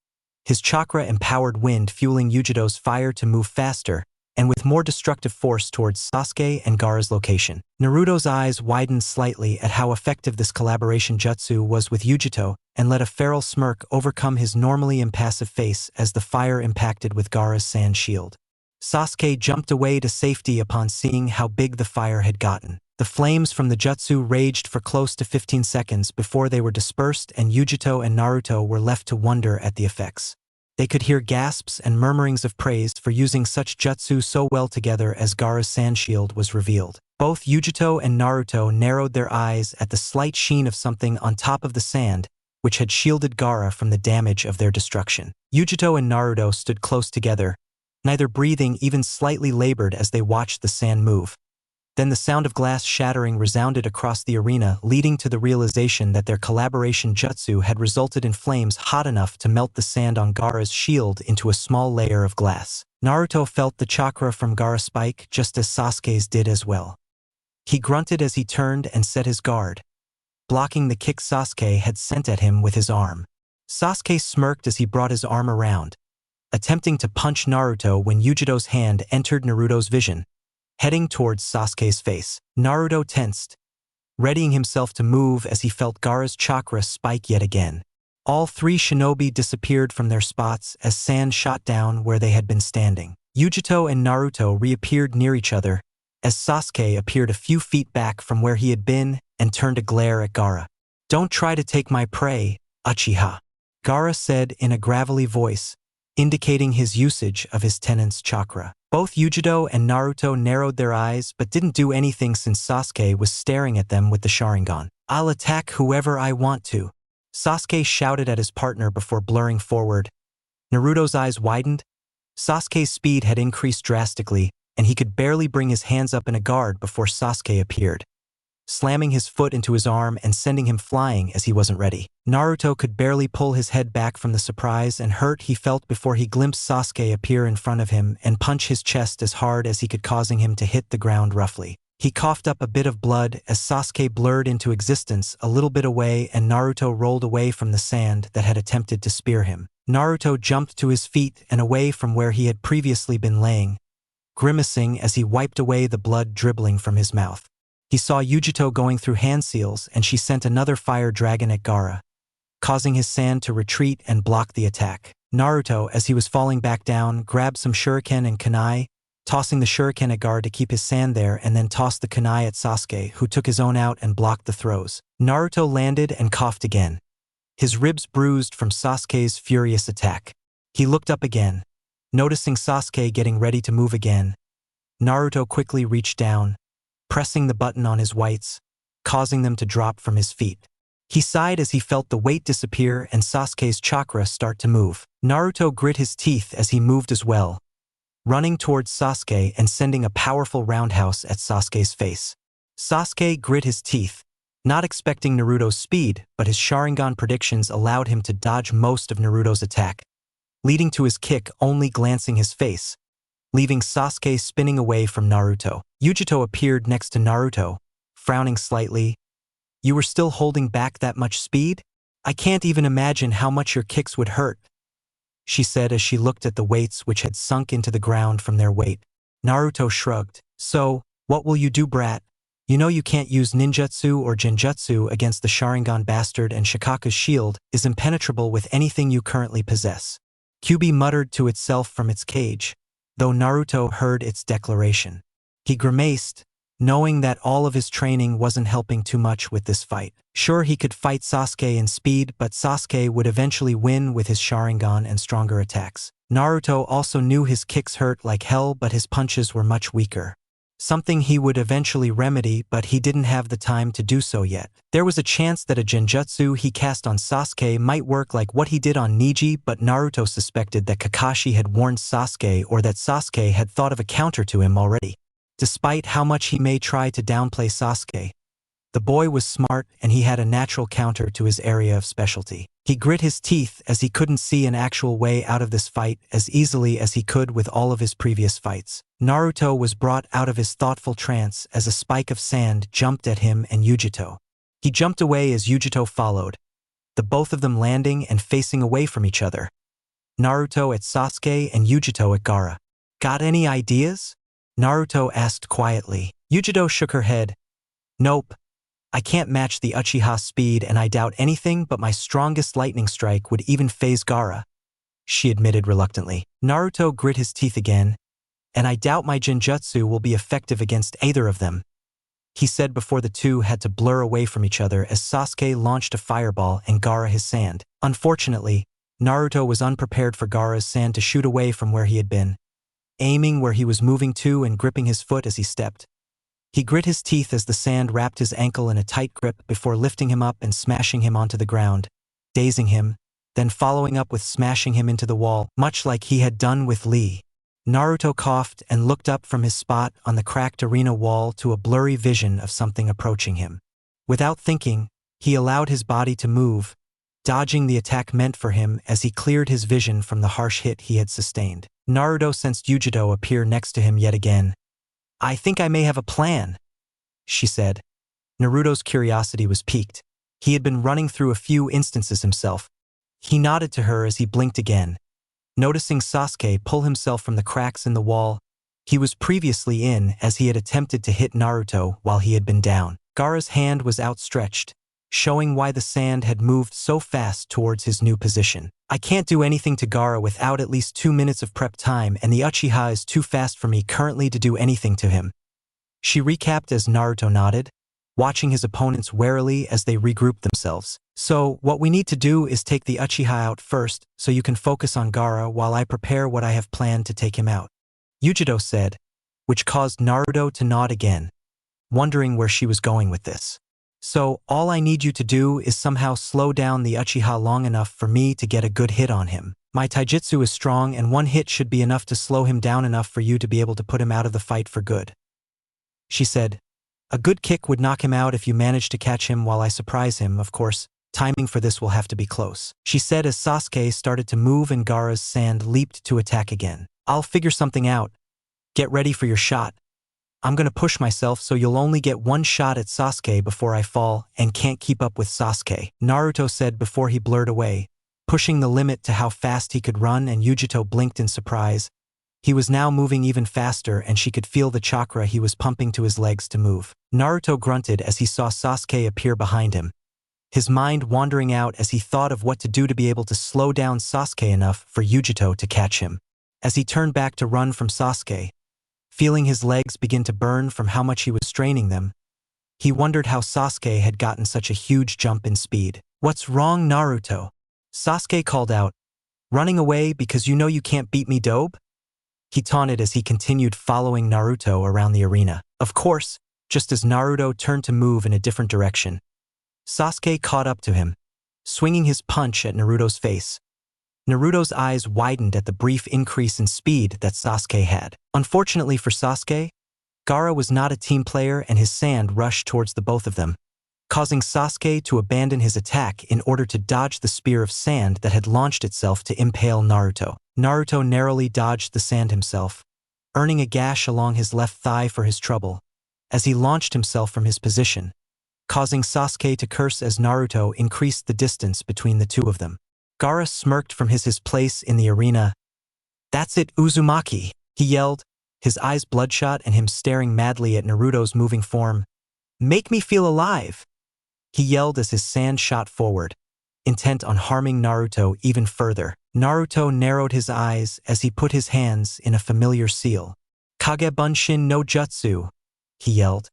His chakra-empowered wind fueling Yugito's fire to move faster and with more destructive force towards Sasuke and Gaara's location. Naruto's eyes widened slightly at how effective this collaboration jutsu was with Yugito and let a feral smirk overcome his normally impassive face as the fire impacted with Gaara's sand shield. Sasuke jumped away to safety upon seeing how big the fire had gotten. The flames from the jutsu raged for close to 15 seconds before they were dispersed and Yugito and Naruto were left to wonder at the effects. They could hear gasps and murmurings of praise for using such jutsu so well together as Gaara's sand shield was revealed. Both Yugito and Naruto narrowed their eyes at the slight sheen of something on top of the sand, which had shielded Gaara from the damage of their destruction. Yugito and Naruto stood close together, neither breathing, even slightly labored as they watched the sand move. Then the sound of glass shattering resounded across the arena, leading to the realization that their collaboration jutsu had resulted in flames hot enough to melt the sand on Gaara's shield into a small layer of glass. Naruto felt the chakra from Gaara's spike just as Sasuke's did as well. He grunted as he turned and set his guard, blocking the kick Sasuke had sent at him with his arm. Sasuke smirked as he brought his arm around, attempting to punch Naruto when Yugito's hand entered Naruto's vision, heading towards Sasuke's face. Naruto tensed, readying himself to move as he felt Gaara's chakra spike yet again. All three shinobi disappeared from their spots as sand shot down where they had been standing. Yugito and Naruto reappeared near each other as Sasuke appeared a few feet back from where he had been and turned a glare at Gaara. Don't try to take my prey, Uchiha, Gaara said in a gravelly voice, indicating his usage of his tenant's chakra. Both Yugito and Naruto narrowed their eyes but didn't do anything since Sasuke was staring at them with the Sharingan. I'll attack whoever I want to, Sasuke shouted at his partner before blurring forward. Naruto's eyes widened. Sasuke's speed had increased drastically, and he could barely bring his hands up in a guard before Sasuke appeared, slamming his foot into his arm and sending him flying as he wasn't ready. Naruto could barely pull his head back from the surprise and hurt he felt before he glimpsed Sasuke appear in front of him and punch his chest as hard as he could, causing him to hit the ground roughly. He coughed up a bit of blood as Sasuke blurred into existence a little bit away and Naruto rolled away from the sand that had attempted to spear him. Naruto jumped to his feet and away from where he had previously been laying, grimacing as he wiped away the blood dribbling from his mouth. He saw Yugito going through hand seals and she sent another fire dragon at Gaara, causing his sand to retreat and block the attack. Naruto, as he was falling back down, grabbed some shuriken and kunai, tossing the shuriken at Gaara to keep his sand there and then tossed the kunai at Sasuke, who took his own out and blocked the throws. Naruto landed and coughed again, his ribs bruised from Sasuke's furious attack. He looked up again, noticing Sasuke getting ready to move again. Naruto quickly reached down, pressing the button on his whites, causing them to drop from his feet. He sighed as he felt the weight disappear and Sasuke's chakra start to move. Naruto grit his teeth as he moved as well, running towards Sasuke and sending a powerful roundhouse at Sasuke's face. Sasuke grit his teeth, not expecting Naruto's speed, but his Sharingan predictions allowed him to dodge most of Naruto's attack, leading to his kick only glancing his face, leaving Sasuke spinning away from Naruto. Yugito appeared next to Naruto, frowning slightly. You were still holding back that much speed? I can't even imagine how much your kicks would hurt. she said as she looked at the weights which had sunk into the ground from their weight. Naruto shrugged. So, what will you do, brat? You know you can't use ninjutsu or genjutsu against the Sharingan bastard, and Shikaku's shield is impenetrable with anything you currently possess. Kyuubi muttered to itself from its cage, though Naruto heard its declaration. He grimaced, knowing that all of his training wasn't helping too much with this fight. Sure, he could fight Sasuke in speed, but Sasuke would eventually win with his Sharingan and stronger attacks. Naruto also knew his kicks hurt like hell, but his punches were much weaker. Something he would eventually remedy, but he didn't have the time to do so yet. There was a chance that a genjutsu he cast on Sasuke might work like what he did on Neji, but Naruto suspected that Kakashi had warned Sasuke, or that Sasuke had thought of a counter to him already. Despite how much he may try to downplay Sasuke, the boy was smart and he had a natural counter to his area of specialty. He grit his teeth as he couldn't see an actual way out of this fight as easily as he could with all of his previous fights. Naruto was brought out of his thoughtful trance as a spike of sand jumped at him and Yugito. He jumped away as Yugito followed, the both of them landing and facing away from each other. Naruto at Sasuke and Yugito at Gaara. Got any ideas? Naruto asked quietly. Yugito shook her head. Nope. I can't match the Uchiha's speed, and I doubt anything but my strongest lightning strike would even phase Gaara, she admitted reluctantly. Naruto grit his teeth again, and I doubt my genjutsu will be effective against either of them, he said before the two had to blur away from each other as Sasuke launched a fireball and Gaara his sand. Unfortunately, Naruto was unprepared for Gaara's sand to shoot away from where he had been, aiming where he was moving to and gripping his foot as he stepped. He grit his teeth as the sand wrapped his ankle in a tight grip before lifting him up and smashing him onto the ground, dazing him, then following up with smashing him into the wall, much like he had done with Lee. Naruto coughed and looked up from his spot on the cracked arena wall to a blurry vision of something approaching him. Without thinking, he allowed his body to move, dodging the attack meant for him as he cleared his vision from the harsh hit he had sustained. Naruto sensed Yugito appear next to him yet again. I think I may have a plan, she said. Naruto's curiosity was piqued. He had been running through a few instances himself. He nodded to her as he blinked again. Noticing Sasuke pull himself from the cracks in the wall he was previously in as he had attempted to hit Naruto while he had been down. Gaara's hand was outstretched, showing why the sand had moved so fast towards his new position. I can't do anything to Gaara without at least 2 minutes of prep time, and the Uchiha is too fast for me currently to do anything to him, she recapped as Naruto nodded, watching his opponents warily as they regrouped themselves. So, what we need to do is take the Uchiha out first so you can focus on Gaara while I prepare what I have planned to take him out, Yugito said, which caused Naruto to nod again, wondering where she was going with this. So, all I need you to do is somehow slow down the Uchiha long enough for me to get a good hit on him. My taijutsu is strong, and one hit should be enough to slow him down enough for you to be able to put him out of the fight for good, she said. A good kick would knock him out if you manage to catch him while I surprise him. Of course, timing for this will have to be close, she said as Sasuke started to move and Gaara's sand leaped to attack again. I'll figure something out. Get ready for your shot. I'm gonna push myself so you'll only get one shot at Sasuke before I fall and can't keep up with Sasuke, Naruto said before he blurred away, pushing the limit to how fast he could run, and Yugito blinked in surprise. He was now moving even faster and she could feel the chakra he was pumping to his legs to move. Naruto grunted as he saw Sasuke appear behind him, his mind wandering out as he thought of what to do to be able to slow down Sasuke enough for Yugito to catch him. As he turned back to run from Sasuke, feeling his legs begin to burn from how much he was straining them, he wondered how Sasuke had gotten such a huge jump in speed. What's wrong, Naruto? Sasuke called out, running away because you know you can't beat me, dope? He taunted as he continued following Naruto around the arena. Of course, just as Naruto turned to move in a different direction, Sasuke caught up to him, swinging his punch at Naruto's face. Naruto's eyes widened at the brief increase in speed that Sasuke had. Unfortunately for Sasuke, Gaara was not a team player and his sand rushed towards the both of them, causing Sasuke to abandon his attack in order to dodge the spear of sand that had launched itself to impale Naruto. Naruto narrowly dodged the sand himself, earning a gash along his left thigh for his trouble, as he launched himself from his position, causing Sasuke to curse as Naruto increased the distance between the two of them. Gaara smirked from his place in the arena. "That's it, Uzumaki," he yelled, his eyes bloodshot and him staring madly at Naruto's moving form. "Make me feel alive," he yelled as his sand shot forward, intent on harming Naruto even further. Naruto narrowed his eyes as he put his hands in a familiar seal. "Kage Bunshin no Jutsu," he yelled.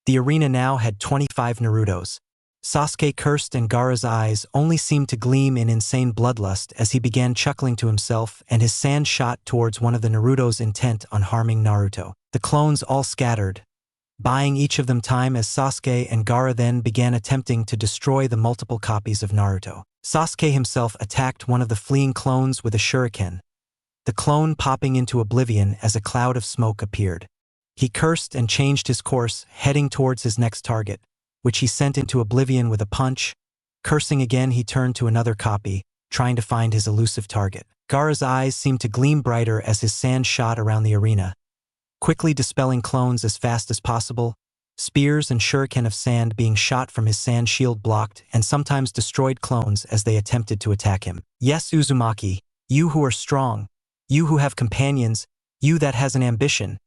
The arena now had 25 Narutos. Sasuke cursed and Gaara's eyes only seemed to gleam in insane bloodlust as he began chuckling to himself and his sand shot towards one of the Narutos intent on harming Naruto. The clones all scattered, buying each of them time as Sasuke and Gaara then began attempting to destroy the multiple copies of Naruto. Sasuke himself attacked one of the fleeing clones with a shuriken, the clone popping into oblivion as a cloud of smoke appeared. He cursed and changed his course, heading towards his next target, which he sent into oblivion with a punch. Cursing again, he turned to another copy, trying to find his elusive target. Gaara's eyes seemed to gleam brighter as his sand shot around the arena, quickly dispelling clones as fast as possible. Spears and shuriken of sand being shot from his sand shield blocked and sometimes destroyed clones as they attempted to attack him. "Yes, Uzumaki, you who are strong, you who have companions, you that has an ambition,"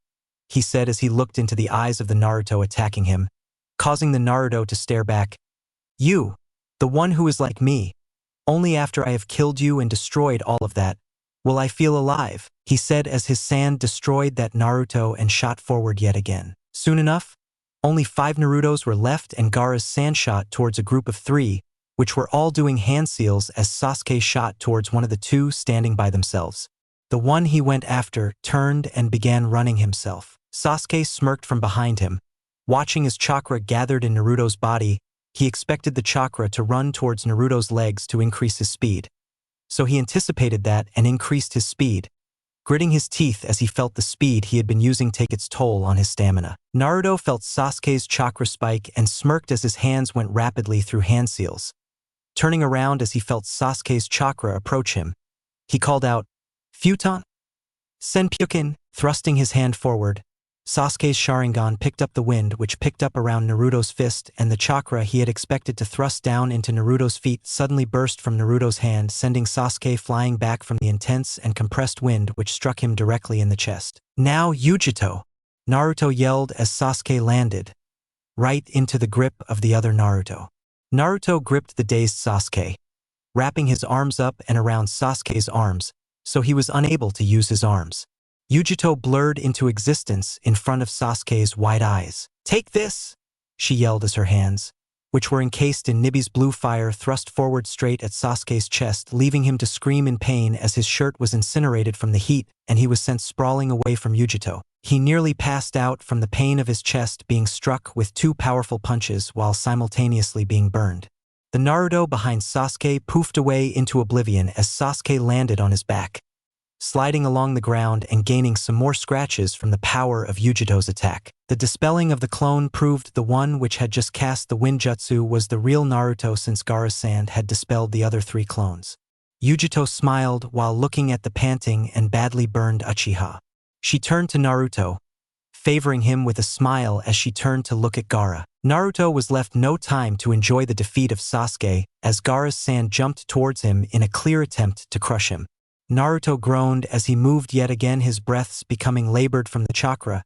he said as he looked into the eyes of the Naruto attacking him, causing the Naruto to stare back. "You, the one who is like me, only after I have killed you and destroyed all of that, will I feel alive," he said as his sand destroyed that Naruto and shot forward yet again. Soon enough, only 5 Narutos were left and Gaara's sand shot towards a group of 3, which were all doing hand seals as Sasuke shot towards one of the 2 standing by themselves. The one he went after turned and began running himself. Sasuke smirked from behind him. Watching his chakra gathered in Naruto's body, he expected the chakra to run towards Naruto's legs to increase his speed. So he anticipated that and increased his speed, gritting his teeth as he felt the speed he had been using take its toll on his stamina. Naruto felt Sasuke's chakra spike and smirked as his hands went rapidly through hand seals. Turning around as he felt Sasuke's chakra approach him, he called out, "Futon? Senpyukin," thrusting his hand forward. Sasuke's Sharingan picked up the wind which picked up around Naruto's fist and the chakra he had expected to thrust down into Naruto's feet suddenly burst from Naruto's hand, sending Sasuke flying back from the intense and compressed wind which struck him directly in the chest. "Now Yugito!" Naruto yelled as Sasuke landed, right into the grip of the other Naruto. Naruto gripped the dazed Sasuke, wrapping his arms up and around Sasuke's arms, so he was unable to use his arms. Yugito blurred into existence in front of Sasuke's wide eyes. "Take this!" she yelled as her hands, which were encased in Nibi's blue fire, thrust forward straight at Sasuke's chest, leaving him to scream in pain as his shirt was incinerated from the heat and he was sent sprawling away from Yugito. He nearly passed out from the pain of his chest being struck with 2 powerful punches while simultaneously being burned. The Naruto behind Sasuke poofed away into oblivion as Sasuke landed on his back, sliding along the ground and gaining some more scratches from the power of Yugito's attack. The dispelling of the clone proved the one which had just cast the wind jutsu was the real Naruto since Gaara's sand had dispelled the other 3 clones. Yugito smiled while looking at the panting and badly burned Uchiha. She turned to Naruto, favoring him with a smile as she turned to look at Gaara. Naruto was left no time to enjoy the defeat of Sasuke as Gaara's sand jumped towards him in a clear attempt to crush him. Naruto groaned as he moved yet again, his breaths becoming labored from the chakra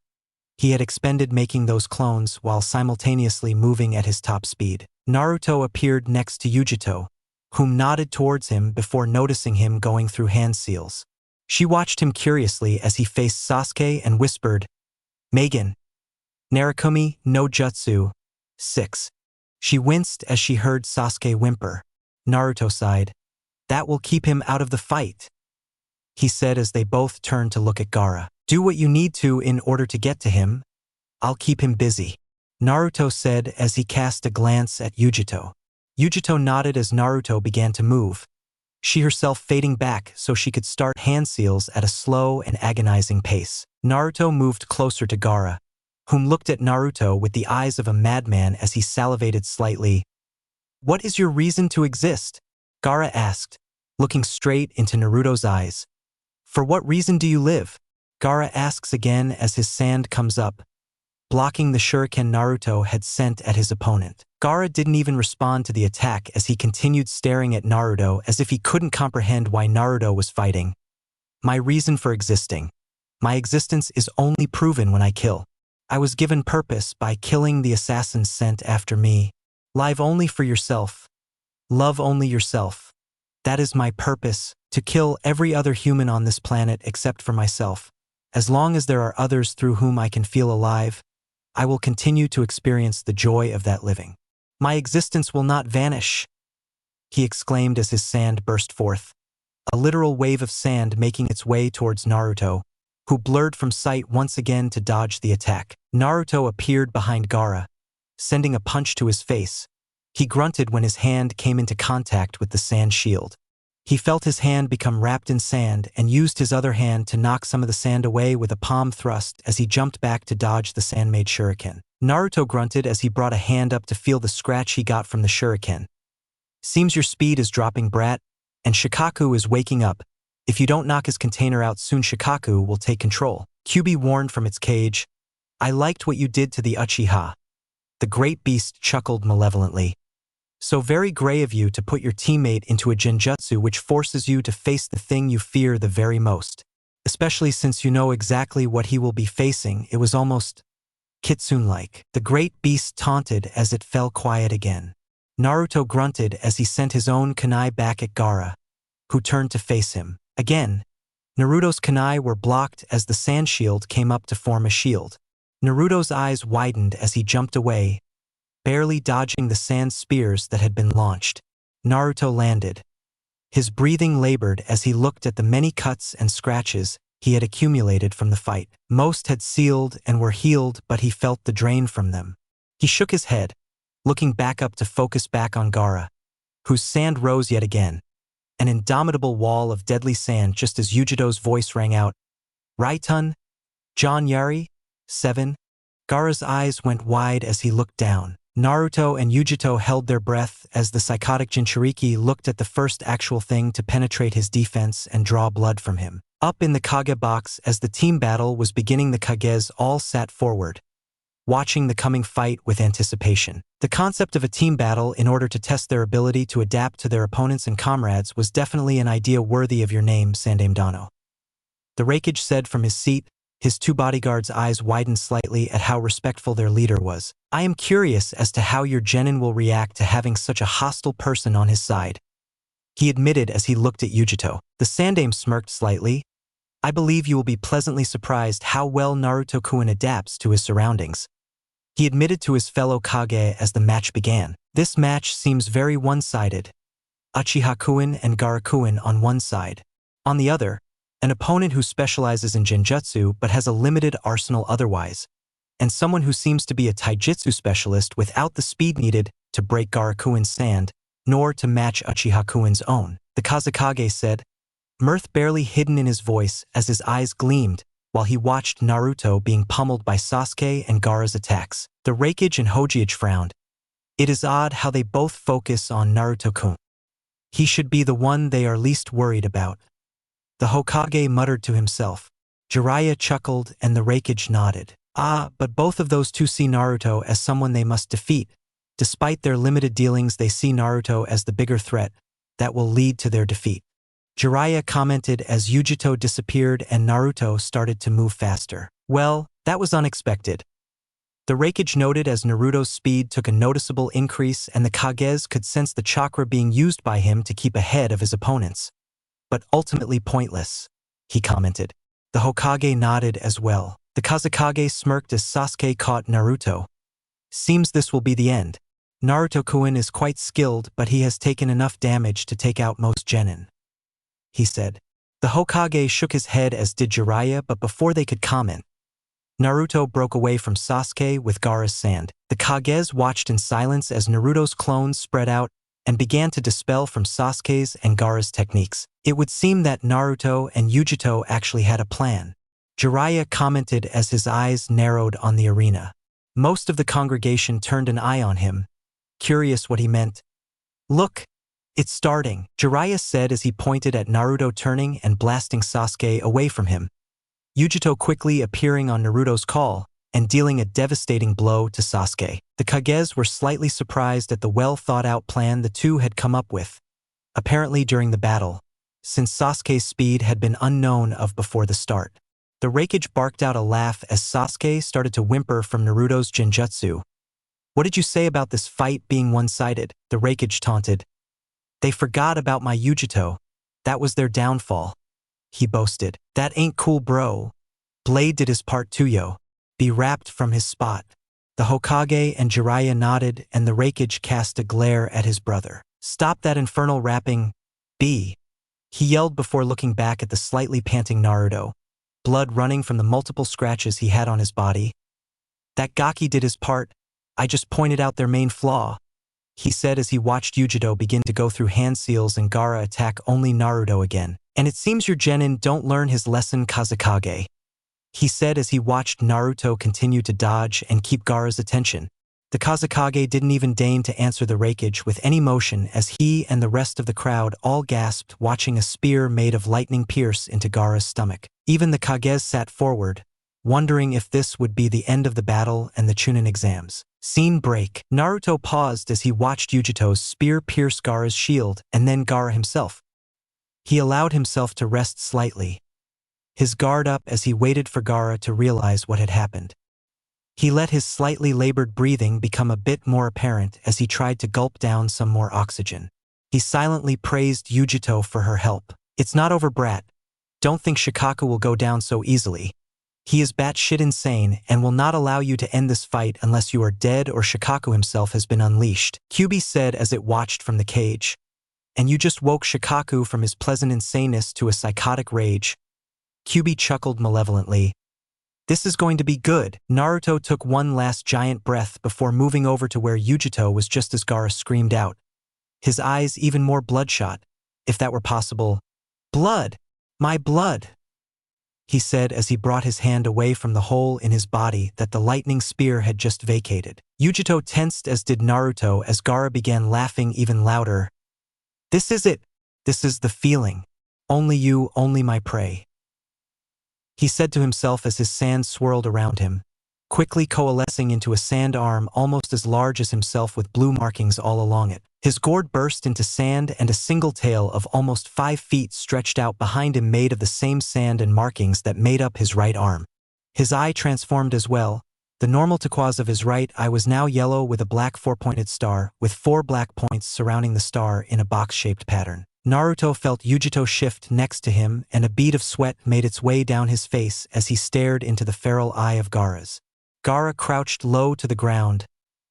he had expended making those clones while simultaneously moving at his top speed. Naruto appeared next to Yugito, whom nodded towards him before noticing him going through hand seals. She watched him curiously as he faced Sasuke and whispered, "Megan, Narakumi no Jutsu, 6. She winced as she heard Sasuke whimper. Naruto sighed. "That will keep him out of the fight," he said as they both turned to look at Gaara. "Do what you need to in order to get to him. I'll keep him busy," Naruto said as he cast a glance at Yugito. Yugito nodded as Naruto began to move, she herself fading back so she could start hand seals at a slow and agonizing pace. Naruto moved closer to Gaara, whom looked at Naruto with the eyes of a madman as he salivated slightly. "What is your reason to exist?" Gaara asked, looking straight into Naruto's eyes. "For what reason do you live?" Gaara asks again as his sand comes up, blocking the shuriken Naruto had sent at his opponent. Gaara didn't even respond to the attack as he continued staring at Naruto as if he couldn't comprehend why Naruto was fighting. My reason for existing. My existence is only proven when I kill. I was given purpose by killing the assassins sent after me. Live only for yourself. Love only yourself. That is my purpose, to kill every other human on this planet except for myself. As long as there are others through whom I can feel alive, I will continue to experience the joy of that living. My existence will not vanish, he exclaimed as his sand burst forth, a literal wave of sand making its way towards Naruto, who blurred from sight once again to dodge the attack. Naruto appeared behind Gaara, sending a punch to his face. He grunted when his hand came into contact with the sand shield. He felt his hand become wrapped in sand and used his other hand to knock some of the sand away with a palm thrust as he jumped back to dodge the sand-made shuriken. Naruto grunted as he brought a hand up to feel the scratch he got from the shuriken. Seems your speed is dropping, brat, and Shikaku is waking up. If you don't knock his container out soon, Shikaku will take control. Kyuubi warned from its cage. I liked what you did to the Uchiha. The great beast chuckled malevolently. So very gray of you to put your teammate into a genjutsu which forces you to face the thing you fear the very most. Especially since you know exactly what he will be facing, it was almost Kitsune-like. The great beast taunted as it fell quiet again. Naruto grunted as he sent his own kunai back at Gaara, who turned to face him. Again, Naruto's kunai were blocked as the sand shield came up to form a shield. Naruto's eyes widened as he jumped away, barely dodging the sand spears that had been launched. Naruto landed. His breathing labored as he looked at the many cuts and scratches he had accumulated from the fight. Most had sealed and were healed, but he felt the drain from them. He shook his head, looking back up to focus back on Gaara, whose sand rose yet again. An indomitable wall of deadly sand just as Yugito's voice rang out. Raitun? John Yari? 7? Gaara's eyes went wide as he looked down. Naruto and Yugito held their breath as the psychotic Jinchuriki looked at the first actual thing to penetrate his defense and draw blood from him. Up in the Kage box as the team battle was beginning, the Kages all sat forward, watching the coming fight with anticipation. The concept of a team battle in order to test their ability to adapt to their opponents and comrades was definitely an idea worthy of your name, Sandame. The Raikage said from his seat, his two bodyguards' eyes widened slightly at how respectful their leader was. I am curious as to how your genin will react to having such a hostile person on his side, he admitted as he looked at Yugito. The Sandame smirked slightly. I believe you will be pleasantly surprised how well Naruto-kun adapts to his surroundings, he admitted to his fellow Kage as the match began. This match seems very one-sided. Uchiha-kun and Gaara-kun on one side. On the other, an opponent who specializes in Genjutsu but has a limited arsenal otherwise, and someone who seems to be a taijutsu specialist without the speed needed to break Gaara-kun's sand, nor to match Uchiha-kun's own. The Kazekage said, mirth barely hidden in his voice as his eyes gleamed while he watched Naruto being pummeled by Sasuke and Gaara's attacks. The Raikage and Hojage frowned. It is odd how they both focus on Naruto-kun. He should be the one they are least worried about. The Hokage muttered to himself. Jiraiya chuckled and the Raikage nodded. Ah, but both of those two see Naruto as someone they must defeat. Despite their limited dealings, they see Naruto as the bigger threat that will lead to their defeat. Jiraiya commented as Yugito disappeared and Naruto started to move faster. Well, that was unexpected. The Raikage noted as Naruto's speed took a noticeable increase and the Kages could sense the chakra being used by him to keep ahead of his opponents. But ultimately pointless, he commented. The Hokage nodded as well. The Kazekage smirked as Sasuke caught Naruto. Seems this will be the end. Naruto-kun is quite skilled, but he has taken enough damage to take out most genin, he said. The Hokage shook his head as did Jiraiya, but before they could comment, Naruto broke away from Sasuke with Gaara's sand. The Kages watched in silence as Naruto's clones spread out and began to dispel from Sasuke's and Gaara's techniques. It would seem that Naruto and Yugito actually had a plan, Jiraiya commented as his eyes narrowed on the arena. Most of the congregation turned an eye on him, curious what he meant. Look, it's starting, Jiraiya said as he pointed at Naruto turning and blasting Sasuke away from him. Yugito quickly appearing on Naruto's call and dealing a devastating blow to Sasuke. The Kages were slightly surprised at the well-thought-out plan the two had come up with, apparently during the battle, since Sasuke's speed had been unknown of before the start. The Raikage barked out a laugh as Sasuke started to whimper from Naruto's Genjutsu. "What did you say about this fight being one-sided?" the Raikage taunted. "They forgot about my Yugito. That was their downfall," he boasted. "That ain't cool, bro. Blade did his part too, yo." Be rapped from his spot. The Hokage and Jiraiya nodded, and the Raikage cast a glare at his brother. "Stop that infernal rapping, B," he yelled before looking back at the slightly panting Naruto, blood running from the multiple scratches he had on his body. "That Gaki did his part. I just pointed out their main flaw," he said as he watched Yugito begin to go through hand seals and Gaara attack only Naruto again. "And it seems your genin don't learn his lesson, Kazekage," he said as he watched Naruto continue to dodge and keep Gaara's attention. The Kazekage didn't even deign to answer the Raikage with any motion as he and the rest of the crowd all gasped watching a spear made of lightning pierce into Gaara's stomach. Even the Kages sat forward, wondering if this would be the end of the battle and the Chunin exams. Scene break. Naruto paused as he watched Yugito's spear pierce Gaara's shield and then Gaara himself. He allowed himself to rest slightly, his guard up as he waited for Gaara to realize what had happened. He let his slightly labored breathing become a bit more apparent as he tried to gulp down some more oxygen. He silently praised Yugito for her help. "It's not over, brat. Don't think Shikaku will go down so easily. He is batshit insane and will not allow you to end this fight unless you are dead or Shikaku himself has been unleashed," Kyubi said as it watched from the cage. "And you just woke Shikaku from his pleasant insaneness to a psychotic rage." Kyubi chuckled malevolently. "This is going to be good." Naruto took one last giant breath before moving over to where Yugito was just as Gaara screamed out, his eyes even more bloodshot, if that were possible. "Blood! My blood!" he said as he brought his hand away from the hole in his body that the lightning spear had just vacated. Yugito tensed as did Naruto as Gaara began laughing even louder. "This is it. This is the feeling. Only you, only my prey," he said to himself as his sand swirled around him, quickly coalescing into a sand arm almost as large as himself with blue markings all along it. His gourd burst into sand and a single tail of almost 5 feet stretched out behind him made of the same sand and markings that made up his right arm. His eye transformed as well. The normal turquoise of his right eye was now yellow with a black 4-pointed star, with 4 black points surrounding the star in a box-shaped pattern. Naruto felt Yugito shift next to him and a bead of sweat made its way down his face as he stared into the feral eye of Gaara's. Gaara crouched low to the ground,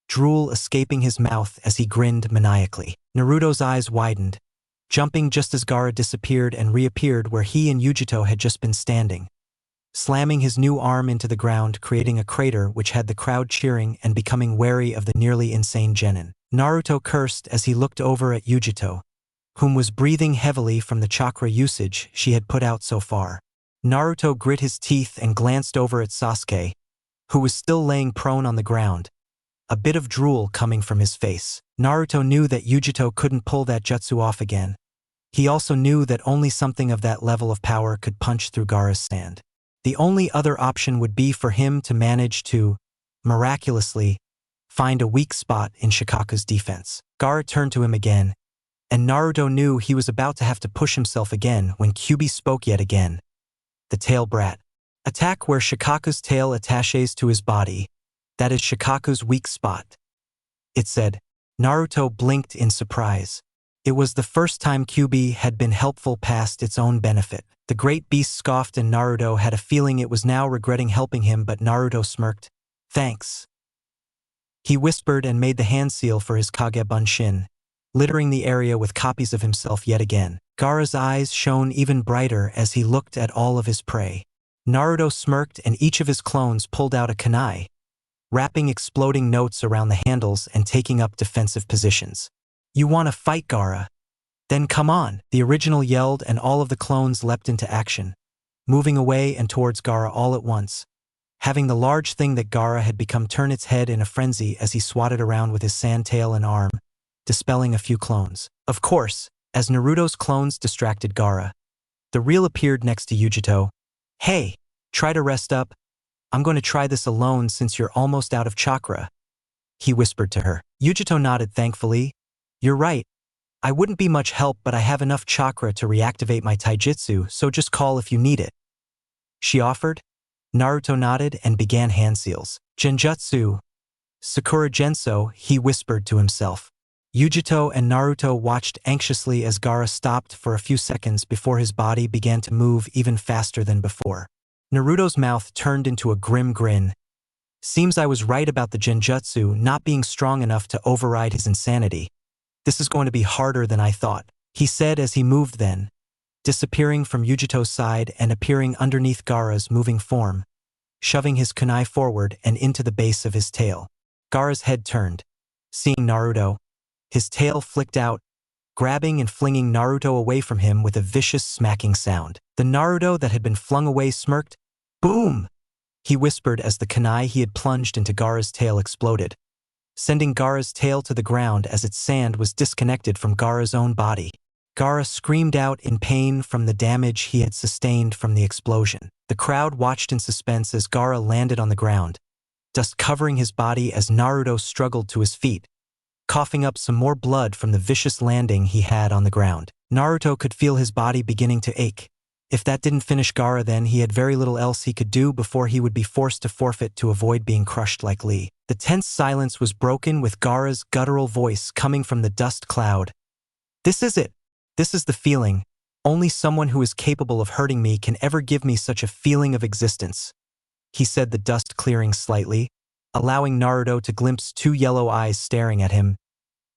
drool escaping his mouth as he grinned maniacally. Naruto's eyes widened, jumping just as Gaara disappeared and reappeared where he and Yugito had just been standing, slamming his new arm into the ground, creating a crater which had the crowd cheering and becoming wary of the nearly insane genin. Naruto cursed as he looked over at Yugito, whom was breathing heavily from the chakra usage she had put out so far. Naruto grit his teeth and glanced over at Sasuke, who was still laying prone on the ground, a bit of drool coming from his face. Naruto knew that Yugito couldn't pull that jutsu off again. He also knew that only something of that level of power could punch through Gaara's sand. The only other option would be for him to manage to, miraculously, find a weak spot in Shikaku's defense. Gaara turned to him again, and Naruto knew he was about to have to push himself again when Kyubi spoke yet again. "The tail brat. Attack where Shikaku's tail attaches to his body. That is Shikaku's weak spot," it said. Naruto blinked in surprise. It was the first time Kyubi had been helpful past its own benefit. The great beast scoffed and Naruto had a feeling it was now regretting helping him, but Naruto smirked. "Thanks," he whispered and made the hand seal for his Kage Bunshin, littering the area with copies of himself yet again. Gaara's eyes shone even brighter as he looked at all of his prey. Naruto smirked and each of his clones pulled out a kunai, wrapping exploding notes around the handles and taking up defensive positions. "You want to fight, Gaara? Then come on," the original yelled and all of the clones leapt into action, moving away and towards Gaara all at once, having the large thing that Gaara had become turn its head in a frenzy as he swatted around with his sand tail and arm, dispelling a few clones. Of course, as Naruto's clones distracted Gaara, the real appeared next to Yugito. "Hey, try to rest up. I'm going to try this alone since you're almost out of chakra, he whispered to her. Yugito nodded thankfully. You're right. I wouldn't be much help, but I have enough chakra to reactivate my taijutsu, so just call if you need it, she offered. Naruto nodded and began hand seals. Genjutsu, Sakura Genso, he whispered to himself. Yugito and Naruto watched anxiously as Gaara stopped for a few seconds before his body began to move even faster than before. Naruto's mouth turned into a grim grin. Seems I was right about the Genjutsu not being strong enough to override his insanity. This is going to be harder than I thought, he said as he moved then, disappearing from Yugito's side and appearing underneath Gaara's moving form, shoving his kunai forward and into the base of his tail. Gaara's head turned. Seeing Naruto, his tail flicked out, grabbing and flinging Naruto away from him with a vicious smacking sound. The Naruto that had been flung away smirked. Boom! He whispered as the kunai he had plunged into Gaara's tail exploded, sending Gaara's tail to the ground as its sand was disconnected from Gaara's own body. Gaara screamed out in pain from the damage he had sustained from the explosion. The crowd watched in suspense as Gaara landed on the ground, dust covering his body as Naruto struggled to his feet, coughing up some more blood from the vicious landing he had on the ground. Naruto could feel his body beginning to ache. If that didn't finish Gaara, then he had very little else he could do before he would be forced to forfeit to avoid being crushed like Lee. The tense silence was broken with Gaara's guttural voice coming from the dust cloud. This is it. This is the feeling. Only someone who is capable of hurting me can ever give me such a feeling of existence, he said, the dust clearing slightly, allowing Naruto to glimpse two yellow eyes staring at him.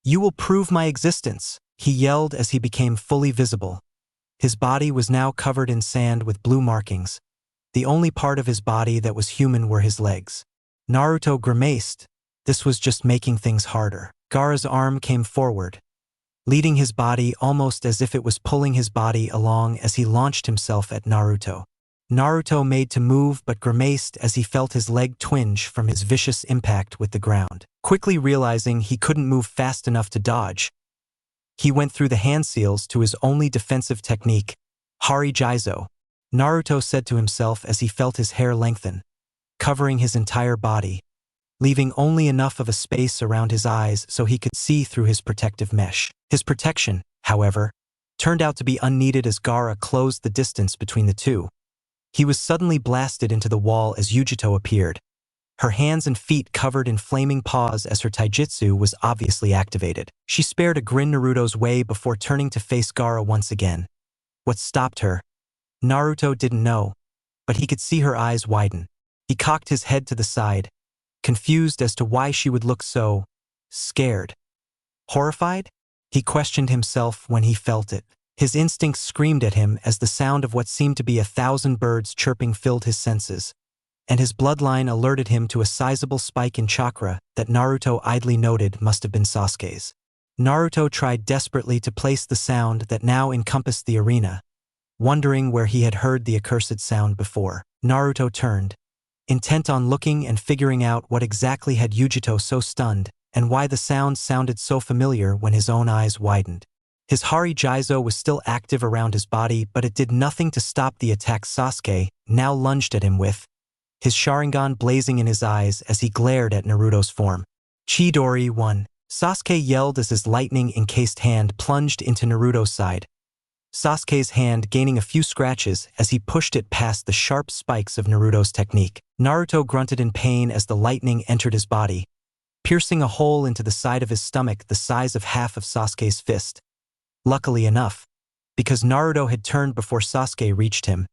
You will prove my existence, he yelled as he became fully visible. His body was now covered in sand with blue markings. The only part of his body that was human were his legs. Naruto grimaced. This was just making things harder. Gaara's arm came forward, leading his body almost as if it was pulling his body along as he launched himself at Naruto. Naruto made to move but grimaced as he felt his leg twinge from his vicious impact with the ground. Quickly realizing he couldn't move fast enough to dodge, he went through the hand seals to his only defensive technique, Hari Jizo. Naruto said to himself as he felt his hair lengthen, covering his entire body, leaving only enough of a space around his eyes so he could see through his protective mesh. His protection, however, turned out to be unneeded as Gaara closed the distance between the two. He was suddenly blasted into the wall as Yugito appeared, her hands and feet covered in flaming paws as her taijutsu was obviously activated. She spared a grin Naruto's way before turning to face Gaara once again. What stopped her? Naruto didn't know, but he could see her eyes widen. He cocked his head to the side, confused as to why she would look so scared. Horrified? He questioned himself when he felt it. His instincts screamed at him as the sound of what seemed to be 1,000 birds chirping filled his senses, and his bloodline alerted him to a sizable spike in chakra that Naruto idly noted must have been Sasuke's. Naruto tried desperately to place the sound that now encompassed the arena, wondering where he had heard the accursed sound before. Naruto turned, intent on looking and figuring out what exactly had Yugito so stunned, and why the sound sounded so familiar when his own eyes widened. His Hari Jizo was still active around his body, but it did nothing to stop the attack Sasuke now lunged at him with, his Sharingan blazing in his eyes as he glared at Naruto's form. Chidori 1. Sasuke yelled as his lightning-encased hand plunged into Naruto's side, Sasuke's hand gaining a few scratches as he pushed it past the sharp spikes of Naruto's technique. Naruto grunted in pain as the lightning entered his body, piercing a hole into the side of his stomach the size of half of Sasuke's fist. Luckily enough, because Naruto had turned before Sasuke reached him,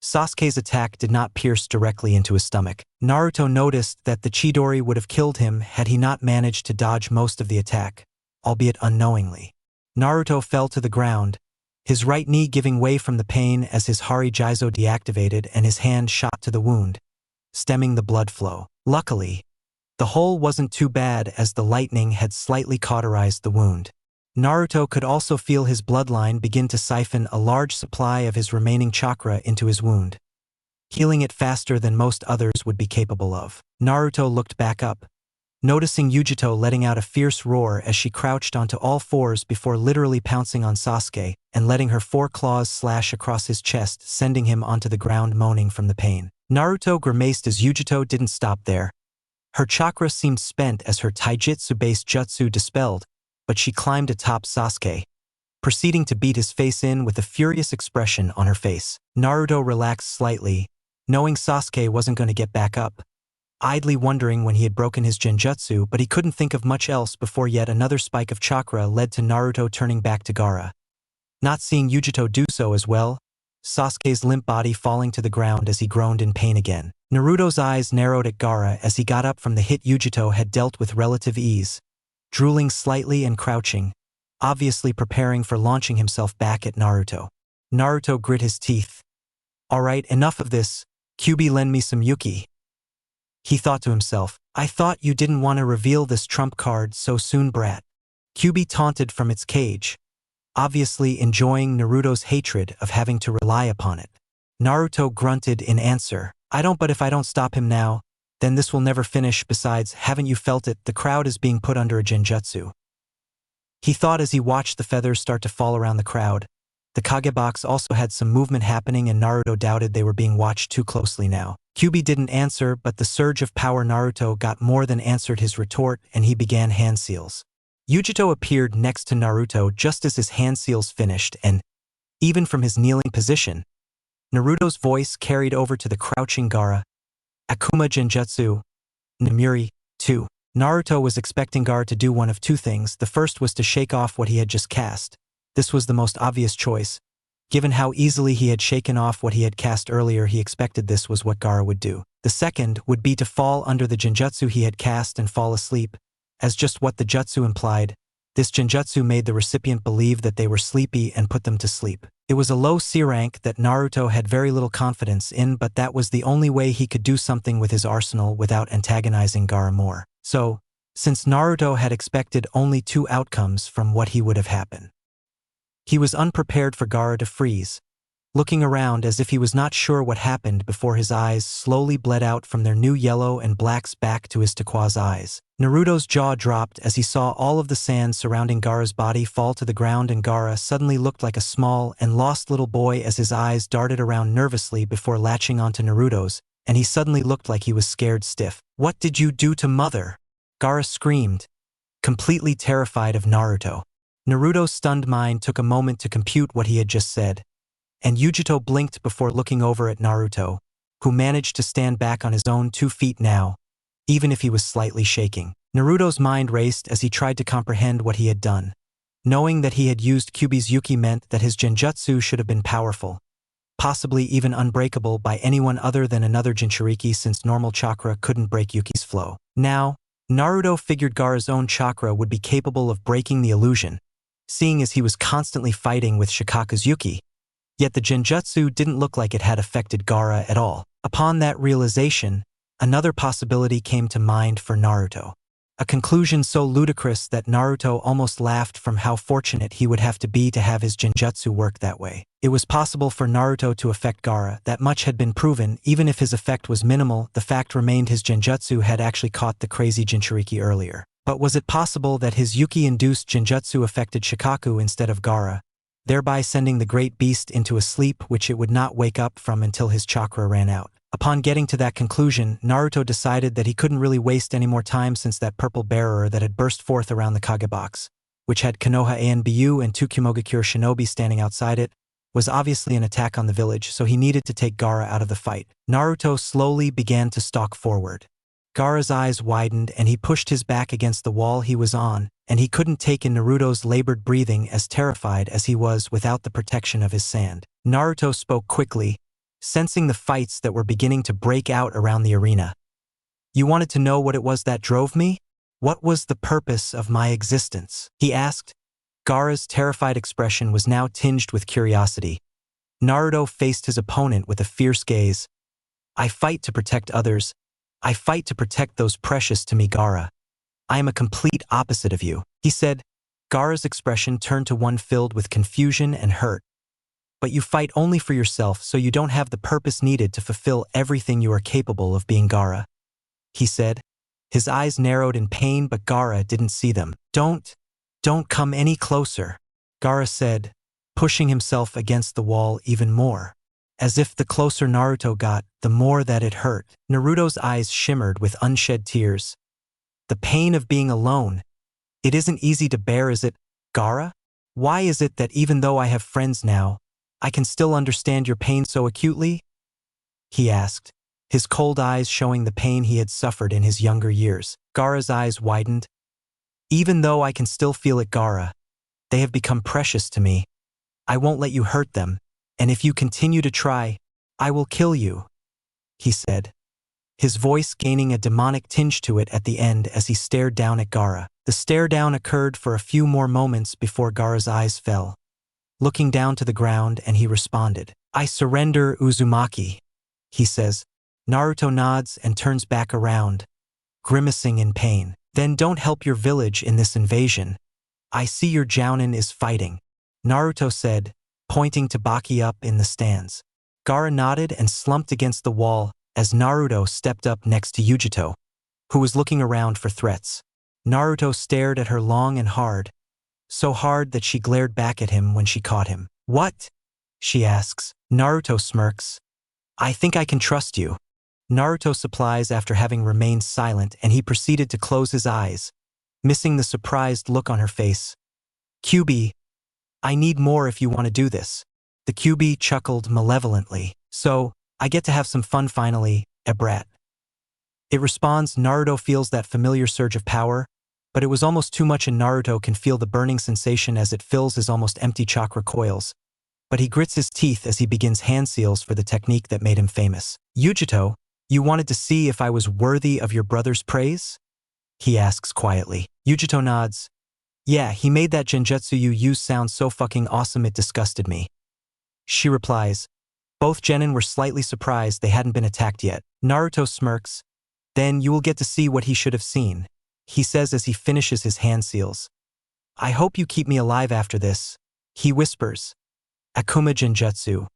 Sasuke's attack did not pierce directly into his stomach. Naruto noticed that the Chidori would have killed him had he not managed to dodge most of the attack, albeit unknowingly. Naruto fell to the ground, his right knee giving way from the pain as his Hari Jizo deactivated and his hand shot to the wound, stemming the blood flow. Luckily, the hole wasn't too bad as the lightning had slightly cauterized the wound. Naruto could also feel his bloodline begin to siphon a large supply of his remaining chakra into his wound, healing it faster than most others would be capable of. Naruto looked back up, noticing Yugito letting out a fierce roar as she crouched onto all fours before literally pouncing on Sasuke and letting her 4 claws slash across his chest, sending him onto the ground moaning from the pain. Naruto grimaced as Yugito didn't stop there. Her chakra seemed spent as her taijutsu-based jutsu dispelled, but she climbed atop Sasuke, proceeding to beat his face in with a furious expression on her face. Naruto relaxed slightly, knowing Sasuke wasn't going to get back up, idly wondering when he had broken his genjutsu, but he couldn't think of much else before yet another spike of chakra led to Naruto turning back to Gaara. Not seeing Yugito do so as well, Sasuke's limp body falling to the ground as he groaned in pain again. Naruto's eyes narrowed at Gaara as he got up from the hit Yugito had dealt with relative ease, drooling slightly and crouching, obviously preparing for launching himself back at Naruto. Naruto grit his teeth. "Alright, enough of this, Kyuubi, lend me some Yuki." He thought to himself, "I thought you didn't want to reveal this trump card so soon, brat." Kyuubi taunted from its cage, obviously enjoying Naruto's hatred of having to rely upon it. Naruto grunted in answer, "I don't, but if I don't stop him now, then this will never finish. Besides, haven't you felt it? The crowd is being put under a genjutsu." He thought as he watched the feathers start to fall around the crowd. The Kage box also had some movement happening, and Naruto doubted they were being watched too closely now. Kyuubi didn't answer, but the surge of power Naruto got more than answered his retort, and he began hand seals. Yugito appeared next to Naruto just as his hand seals finished, and, even from his kneeling position, Naruto's voice carried over to the crouching Gaara. "Akuma Genjutsu, Namuri, 2. Naruto was expecting Gaara to do one of two things. The first was to shake off what he had just cast. This was the most obvious choice. Given how easily he had shaken off what he had cast earlier, he expected this was what Gaara would do. The second would be to fall under the genjutsu he had cast and fall asleep, as just what the jutsu implied. This genjutsu made the recipient believe that they were sleepy and put them to sleep. It was a low C rank that Naruto had very little confidence in, but that was the only way he could do something with his arsenal without antagonizing Gaara more. So, since Naruto had expected only two outcomes from what he would have happened, he was unprepared for Gaara to freeze, looking around as if he was not sure what happened before his eyes slowly bled out from their new yellow and blacks back to his turquoise eyes. Naruto's jaw dropped as he saw all of the sand surrounding Gaara's body fall to the ground, and Gaara suddenly looked like a small and lost little boy as his eyes darted around nervously before latching onto Naruto's, and he suddenly looked like he was scared stiff. "What did you do to mother?" Gaara screamed, completely terrified of Naruto. Naruto's stunned mind took a moment to compute what he had just said, and Yugito blinked before looking over at Naruto, who managed to stand back on his own 2 feet now, even if he was slightly shaking. Naruto's mind raced as he tried to comprehend what he had done. Knowing that he had used Kyuubi's Yuki meant that his genjutsu should have been powerful, possibly even unbreakable by anyone other than another Jinchuriki, since normal chakra couldn't break Yuki's flow. Now, Naruto figured Gaara's own chakra would be capable of breaking the illusion, seeing as he was constantly fighting with Shikaku's Yuki. Yet the genjutsu didn't look like it had affected Gaara at all. Upon that realization, another possibility came to mind for Naruto. A conclusion so ludicrous that Naruto almost laughed from how fortunate he would have to be to have his genjutsu work that way. It was possible for Naruto to affect Gaara, that much had been proven. Even if his effect was minimal, the fact remained his genjutsu had actually caught the crazy Jinchuriki earlier. But was it possible that his Yuki-induced genjutsu affected Shikaku instead of Gaara, thereby sending the great beast into a sleep which it would not wake up from until his chakra ran out? Upon getting to that conclusion, Naruto decided that he couldn't really waste any more time, since that purple bearer that had burst forth around the Kage box, which had Konoha Anbu and 2 Kimogakure shinobi standing outside it, was obviously an attack on the village, so he needed to take Gaara out of the fight. Naruto slowly began to stalk forward. Gaara's eyes widened and he pushed his back against the wall he was on, and he couldn't take in Naruto's labored breathing, as terrified as he was without the protection of his sand. Naruto spoke quickly, sensing the fights that were beginning to break out around the arena. "You wanted to know what it was that drove me? What was the purpose of my existence?" he asked. Gaara's terrified expression was now tinged with curiosity. Naruto faced his opponent with a fierce gaze. "I fight to protect others. I fight to protect those precious to me, Gaara. I am a complete opposite of you," he said. Gaara's expression turned to one filled with confusion and hurt. "But you fight only for yourself, so you don't have the purpose needed to fulfill everything you are capable of being, Gaara," he said. His eyes narrowed in pain, but Gaara didn't see them. Don't come any closer," Gaara said, pushing himself against the wall even more. as if the closer Naruto got, the more that it hurt. Naruto's eyes shimmered with unshed tears. The pain of being alone. It isn't easy to bear, is it, Gaara? Why is it that even though I have friends now, I can still understand your pain so acutely? He asked, his cold eyes showing the pain he had suffered in his younger years. Gaara's eyes widened. Even though I can still feel it, Gaara, they have become precious to me. I won't let you hurt them, and if you continue to try, I will kill you, he said, his voice gaining a demonic tinge to it at the end as he stared down at Gaara. The stare down occurred for a few more moments before Gaara's eyes fell, looking down to the ground, and he responded. I surrender, Uzumaki, he says. Naruto nods and turns back around, grimacing in pain. Then don't help your village in this invasion. I see your jounin is fighting, Naruto said, pointing to Baki up in the stands. Gaara nodded and slumped against the wall as Naruto stepped up next to Yugito, who was looking around for threats. Naruto stared at her long and hard, so hard that she glared back at him when she caught him. What? She asks. Naruto smirks. I think I can trust you. Naruto supplies after having remained silent, and he proceeded to close his eyes, missing the surprised look on her face. QB, I need more if you want to do this. The QB chuckled malevolently. So, I get to have some fun finally, a brat. It responds. Naruto feels that familiar surge of power, but it was almost too much, and Naruto can feel the burning sensation as it fills his almost empty chakra coils. But he grits his teeth as he begins hand seals for the technique that made him famous. Yugito, you wanted to see if I was worthy of your brother's praise? He asks quietly. Yugito nods. Yeah, he made that genjutsu you use sound so fucking awesome it disgusted me. She replies. Both genin were slightly surprised they hadn't been attacked yet. Naruto smirks. Then you will get to see what he should have seen, he says as he finishes his hand seals. I hope you keep me alive after this, he whispers. Akuma Genjutsu.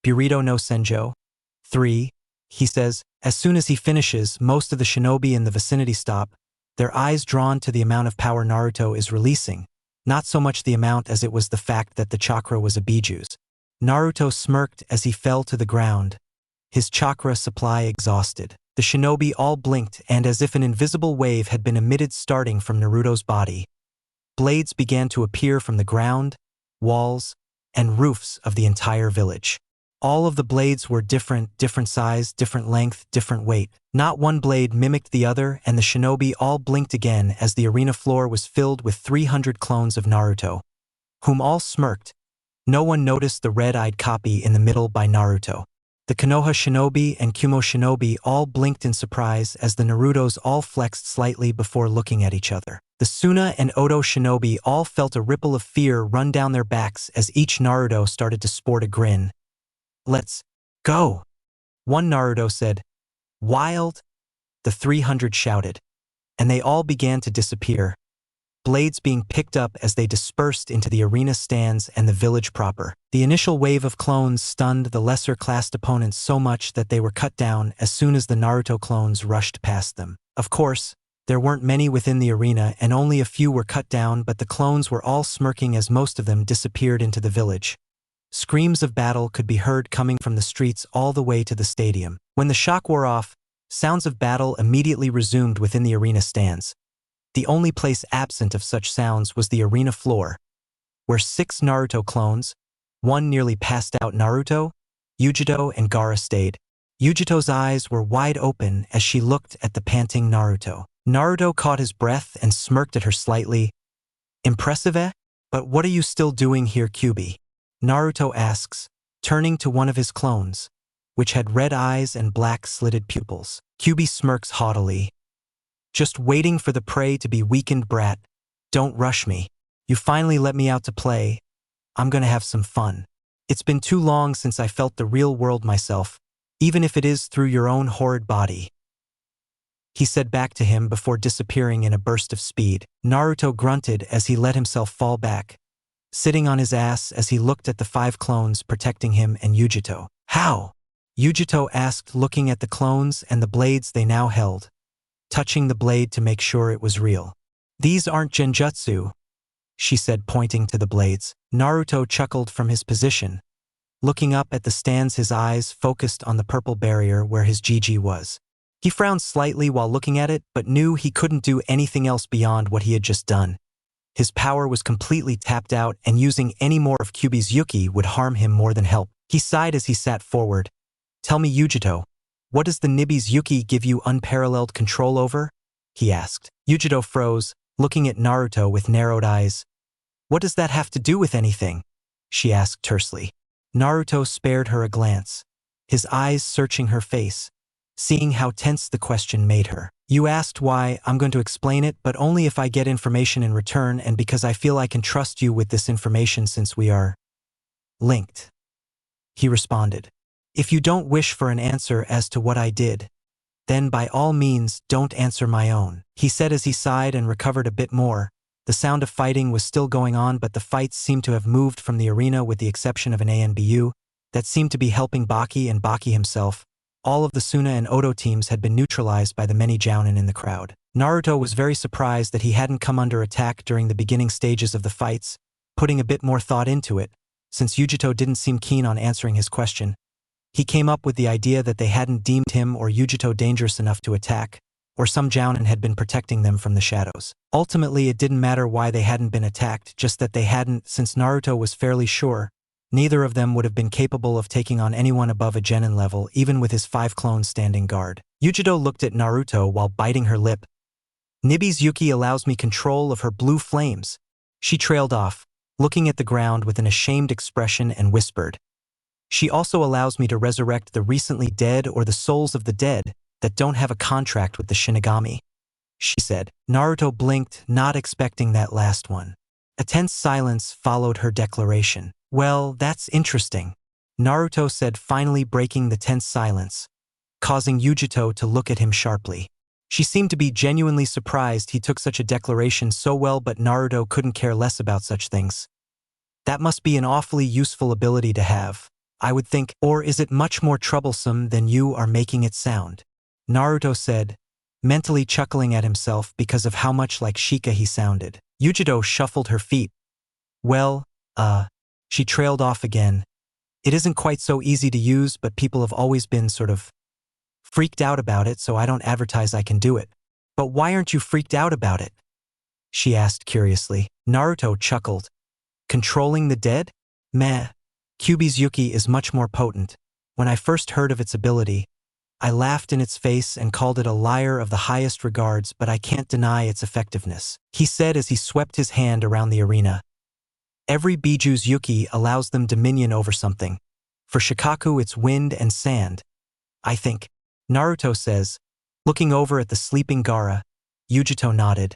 Burrito no Senjo. 3, he says. As soon as he finishes, most of the shinobi in the vicinity stop, their eyes drawn to the amount of power Naruto is releasing, not so much the amount as it was the fact that the chakra was a biju's. Naruto smirked as he fell to the ground, his chakra supply exhausted. The shinobi all blinked, and as if an invisible wave had been emitted starting from Naruto's body, blades began to appear from the ground, walls, and roofs of the entire village. All of the blades were different size, different length, different weight. Not one blade mimicked the other, and the shinobi all blinked again as the arena floor was filled with 300 clones of Naruto, whom all smirked. No one noticed the red-eyed copy in the middle by Naruto. The Konoha shinobi and Kumo shinobi all blinked in surprise as the Narutos all flexed slightly before looking at each other. The Suna and Odo shinobi all felt a ripple of fear run down their backs as each Naruto started to sport a grin. Let's go, one Naruto said. Wild, the 300 shouted, and they all began to disappear, blades being picked up as they dispersed into the arena stands and the village proper. The initial wave of clones stunned the lesser-classed opponents so much that they were cut down as soon as the Naruto clones rushed past them. Of course, there weren't many within the arena and only a few were cut down, but the clones were all smirking as most of them disappeared into the village. Screams of battle could be heard coming from the streets all the way to the stadium. When the shock wore off, sounds of battle immediately resumed within the arena stands. The only place absent of such sounds was the arena floor, where 6 Naruto clones, one nearly passed out Naruto, Yugito, and Gaara stayed. Yugito's eyes were wide open as she looked at the panting Naruto. Naruto caught his breath and smirked at her slightly. Impressive, eh? But what are you still doing here, Kyubi? Naruto asks, turning to one of his clones, which had red eyes and black slitted pupils. Kyubi smirks haughtily. Just waiting for the prey to be weakened, brat. Don't rush me. You finally let me out to play. I'm gonna have some fun. It's been too long since I felt the real world myself, even if it is through your own horrid body, he said back to him before disappearing in a burst of speed. Naruto grunted as he let himself fall back, sitting on his ass as he looked at the 5 clones protecting him and Yugito. How? Yugito asked, looking at the clones and the blades they now held, touching the blade to make sure it was real. These aren't genjutsu, she said, pointing to the blades. Naruto chuckled from his position, looking up at the stands, his eyes focused on the purple barrier where his Gigi was. He frowned slightly while looking at it, but knew he couldn't do anything else beyond what he had just done. His power was completely tapped out, and using any more of Kyuubi's Yuki would harm him more than help. He sighed as he sat forward. "Tell me, Yugito, what does the Nibi's Yuki give you unparalleled control over?" he asked. Yugito froze, looking at Naruto with narrowed eyes. "What does that have to do with anything?" she asked tersely. Naruto spared her a glance, his eyes searching her face, seeing how tense the question made her. "You asked why. I'm going to explain it, but only if I get information in return, and because I feel I can trust you with this information since we are linked," he responded. "If you don't wish for an answer as to what I did, then by all means don't answer my own," he said as he sighed and recovered a bit more. The sound of fighting was still going on, but the fights seemed to have moved from the arena with the exception of an ANBU that seemed to be helping Baki and Baki himself. All of the Suna and Odo teams had been neutralized by the many jounin in the crowd. Naruto was very surprised that he hadn't come under attack during the beginning stages of the fights, putting a bit more thought into it. Since Yugito didn't seem keen on answering his question, he came up with the idea that they hadn't deemed him or Yugito dangerous enough to attack, or some jounin had been protecting them from the shadows. Ultimately, it didn't matter why they hadn't been attacked, just that they hadn't, since Naruto was fairly sure neither of them would have been capable of taking on anyone above a genin level, even with his 5 clones standing guard. Yugito looked at Naruto while biting her lip. "Nibi's Yuki allows me control of her blue flames." She trailed off, looking at the ground with an ashamed expression, and whispered, "She also allows me to resurrect the recently dead or the souls of the dead that don't have a contract with the Shinigami," she said. Naruto blinked, not expecting that last one. A tense silence followed her declaration. "Well, that's interesting," Naruto said, finally breaking the tense silence, causing Yugito to look at him sharply. She seemed to be genuinely surprised he took such a declaration so well, but Naruto couldn't care less about such things. "That must be an awfully useful ability to have, I would think, or is it much more troublesome than you are making it sound?" Naruto said, mentally chuckling at himself because of how much like Shika he sounded. Yugito shuffled her feet. "Well, she trailed off again. "It isn't quite so easy to use, but people have always been sort of freaked out about it, so I don't advertise I can do it." "But why aren't you freaked out about it?" she asked curiously. Naruto chuckled. "Controlling the dead? Meh. Kyuubi's Yuki is much more potent. When I first heard of its ability, I laughed in its face and called it a liar of the highest regards, but I can't deny its effectiveness," he said as he swept his hand around the arena. "Every Biju's Yuki allows them dominion over something. For Shikaku, it's wind and sand, I think," Naruto says, looking over at the sleeping Gaara. Yugito nodded.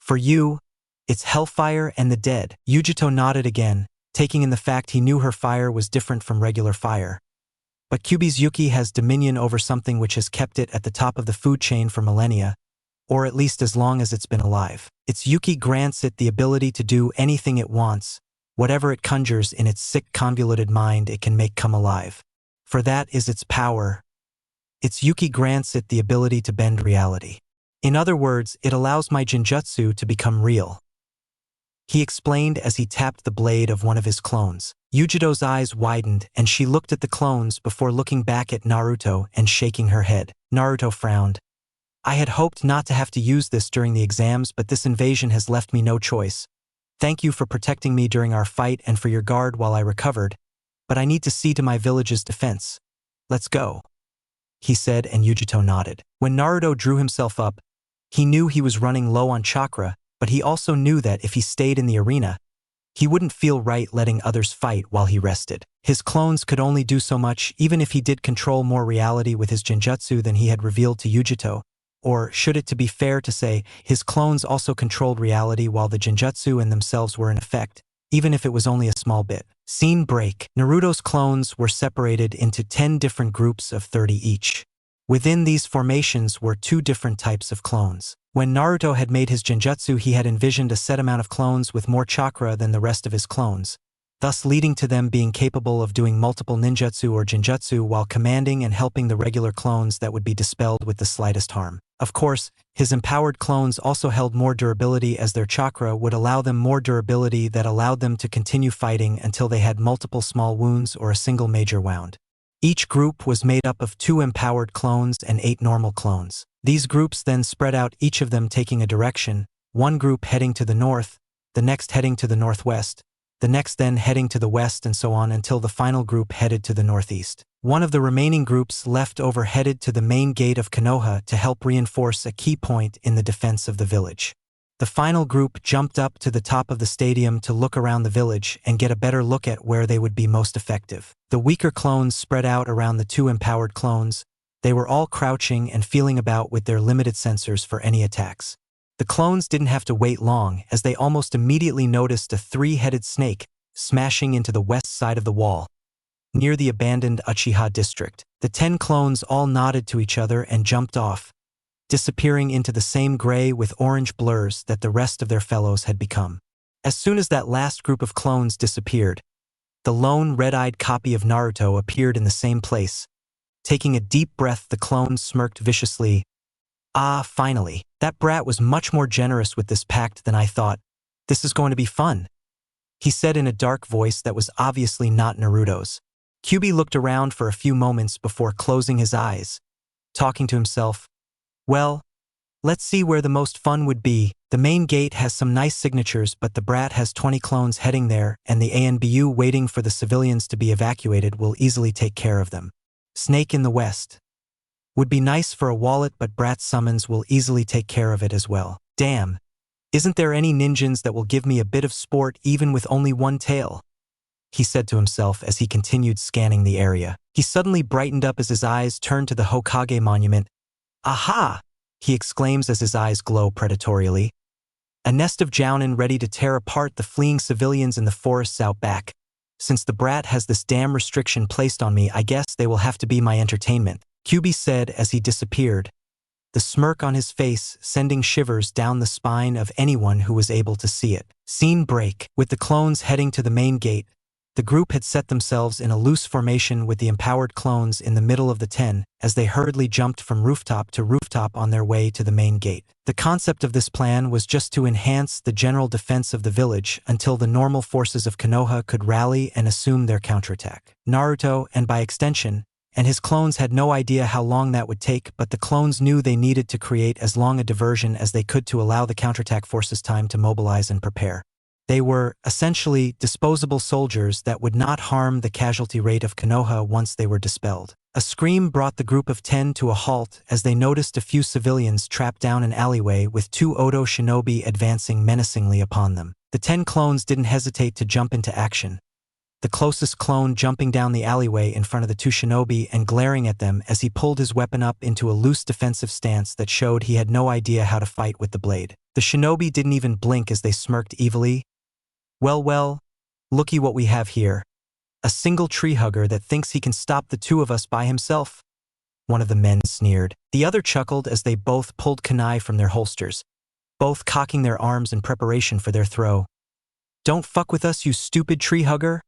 "For you, it's hellfire and the dead." Yugito nodded again, taking in the fact he knew her fire was different from regular fire. "But Kyuubi's Yuki has dominion over something which has kept it at the top of the food chain for millennia, or at least as long as it's been alive. Its Yuki grants it the ability to do anything it wants. Whatever it conjures in its sick, convoluted mind, it can make come alive. For that is its power. Its Yuki grants it the ability to bend reality. In other words, it allows my Genjutsu to become real," he explained as he tapped the blade of one of his clones. Yugito's eyes widened, and she looked at the clones before looking back at Naruto and shaking her head. Naruto frowned. "I had hoped not to have to use this during the exams, but this invasion has left me no choice. Thank you for protecting me during our fight and for your guard while I recovered, but I need to see to my village's defense. Let's go," he said, and Yugito nodded. When Naruto drew himself up, he knew he was running low on chakra, but he also knew that if he stayed in the arena, he wouldn't feel right letting others fight while he rested. His clones could only do so much, even if he did control more reality with his Genjutsu than he had revealed to Yugito. Or, should it to be fair to say, his clones also controlled reality while the Genjutsu and themselves were in effect, even if it was only a small bit. Scene break. Naruto's clones were separated into 10 different groups of 30 each. Within these formations were 2 different types of clones. When Naruto had made his Genjutsu, he had envisioned a set amount of clones with more chakra than the rest of his clones, thus leading to them being capable of doing multiple ninjutsu or genjutsu while commanding and helping the regular clones that would be dispelled with the slightest harm. Of course, his empowered clones also held more durability as their chakra would allow them more durability that allowed them to continue fighting until they had multiple small wounds or a single major wound. Each group was made up of 2 empowered clones and 8 normal clones. These groups then spread out, each of them taking a direction, one group heading to the north, the next heading to the northwest, the next then heading to the west, and so on until the final group headed to the northeast. One of the remaining groups left over headed to the main gate of Konoha to help reinforce a key point in the defense of the village. The final group jumped up to the top of the stadium to look around the village and get a better look at where they would be most effective. The weaker clones spread out around the 2 empowered clones. They were all crouching and feeling about with their limited sensors for any attacks. The clones didn't have to wait long, as they almost immediately noticed a 3-headed snake smashing into the west side of the wall, near the abandoned Uchiha district. The 10 clones all nodded to each other and jumped off, disappearing into the same gray with orange blurs that the rest of their fellows had become. As soon as that last group of clones disappeared, the lone red-eyed copy of Naruto appeared in the same place. Taking a deep breath, the clone smirked viciously. "Ah, finally. That brat was much more generous with this pact than I thought. This is going to be fun," he said in a dark voice that was obviously not Naruto's. Kyubi looked around for a few moments before closing his eyes, talking to himself. "Well, let's see where the most fun would be. The main gate has some nice signatures, but the brat has 20 clones heading there, and the ANBU waiting for the civilians to be evacuated will easily take care of them. Snake in the west. Would be nice for a wallet, but brat summons will easily take care of it as well. Damn. Isn't there any ninjas that will give me a bit of sport even with only 1 tail?" he said to himself as he continued scanning the area. He suddenly brightened up as his eyes turned to the Hokage monument. "Aha!" he exclaims as his eyes glow predatorially. "A nest of jounin ready to tear apart the fleeing civilians in the forests out back. Since the brat has this damn restriction placed on me, I guess they will have to be my entertainment," Kyubi said as he disappeared, the smirk on his face sending shivers down the spine of anyone who was able to see it. Scene break. With the clones heading to the main gate, the group had set themselves in a loose formation with the empowered clones in the middle of the 10 as they hurriedly jumped from rooftop to rooftop on their way to the main gate. The concept of this plan was just to enhance the general defense of the village until the normal forces of Konoha could rally and assume their counterattack. Naruto, and by extension, and his clones had no idea how long that would take, but the clones knew they needed to create as long a diversion as they could to allow the counterattack forces time to mobilize and prepare. They were, essentially, disposable soldiers that would not harm the casualty rate of Konoha once they were dispelled. A scream brought the group of 10 to a halt as they noticed a few civilians trapped down an alleyway with 2 Odo shinobi advancing menacingly upon them. The 10 clones didn't hesitate to jump into action, the closest clone jumping down the alleyway in front of the 2 shinobi and glaring at them as he pulled his weapon up into a loose defensive stance that showed he had no idea how to fight with the blade. The shinobi didn't even blink as they smirked evilly. Well, looky what we have here. A single tree hugger that thinks he can stop the 2 of us by himself," one of the men sneered. The other chuckled as they both pulled kunai from their holsters, both cocking their arms in preparation for their throw. "Don't fuck with us, you stupid tree hugger,"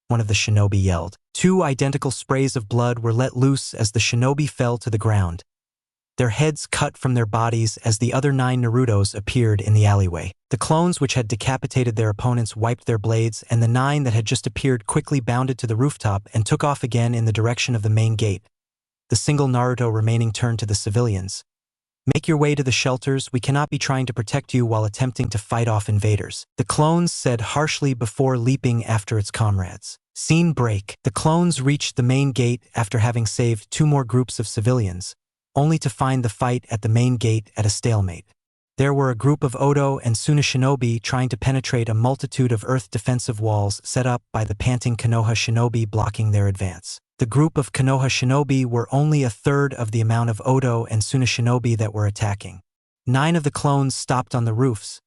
one of the shinobi yelled. 2 identical sprays of blood were let loose as the shinobi fell to the ground, their heads cut from their bodies as the other 9 Narutos appeared in the alleyway. The clones which had decapitated their opponents wiped their blades, and the 9 that had just appeared quickly bounded to the rooftop and took off again in the direction of the main gate. The single Naruto remaining turned to the civilians. "Make your way to the shelters. We cannot be trying to protect you while attempting to fight off invaders," the clones said harshly before leaping after its comrades. Scene break. The clones reached the main gate after having saved 2 more groups of civilians, only to find the fight at the main gate at a stalemate. There were a group of Odo and Suna shinobi trying to penetrate a multitude of earth defensive walls set up by the panting Konoha shinobi blocking their advance. The group of Konoha shinobi were only a third of the amount of Odo and Suna shinobi that were attacking. 9 of the clones stopped on the roofs,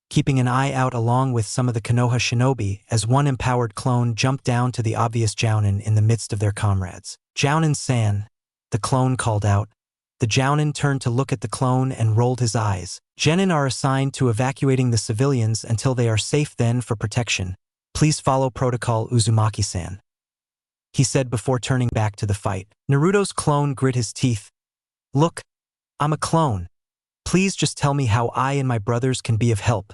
keeping an eye out along with some of the Konoha shinobi as one empowered clone jumped down to the obvious jounin in the midst of their comrades. "Jounin-san," the clone called out. The jounin turned to look at the clone and rolled his eyes. "Genin are assigned to evacuating the civilians until they are safe, then for protection. Please follow protocol Uzumaki-san," he said before turning back to the fight. Naruto's clone grit his teeth. "Look, I'm a clone. Please just tell me how I and my brothers can be of help,"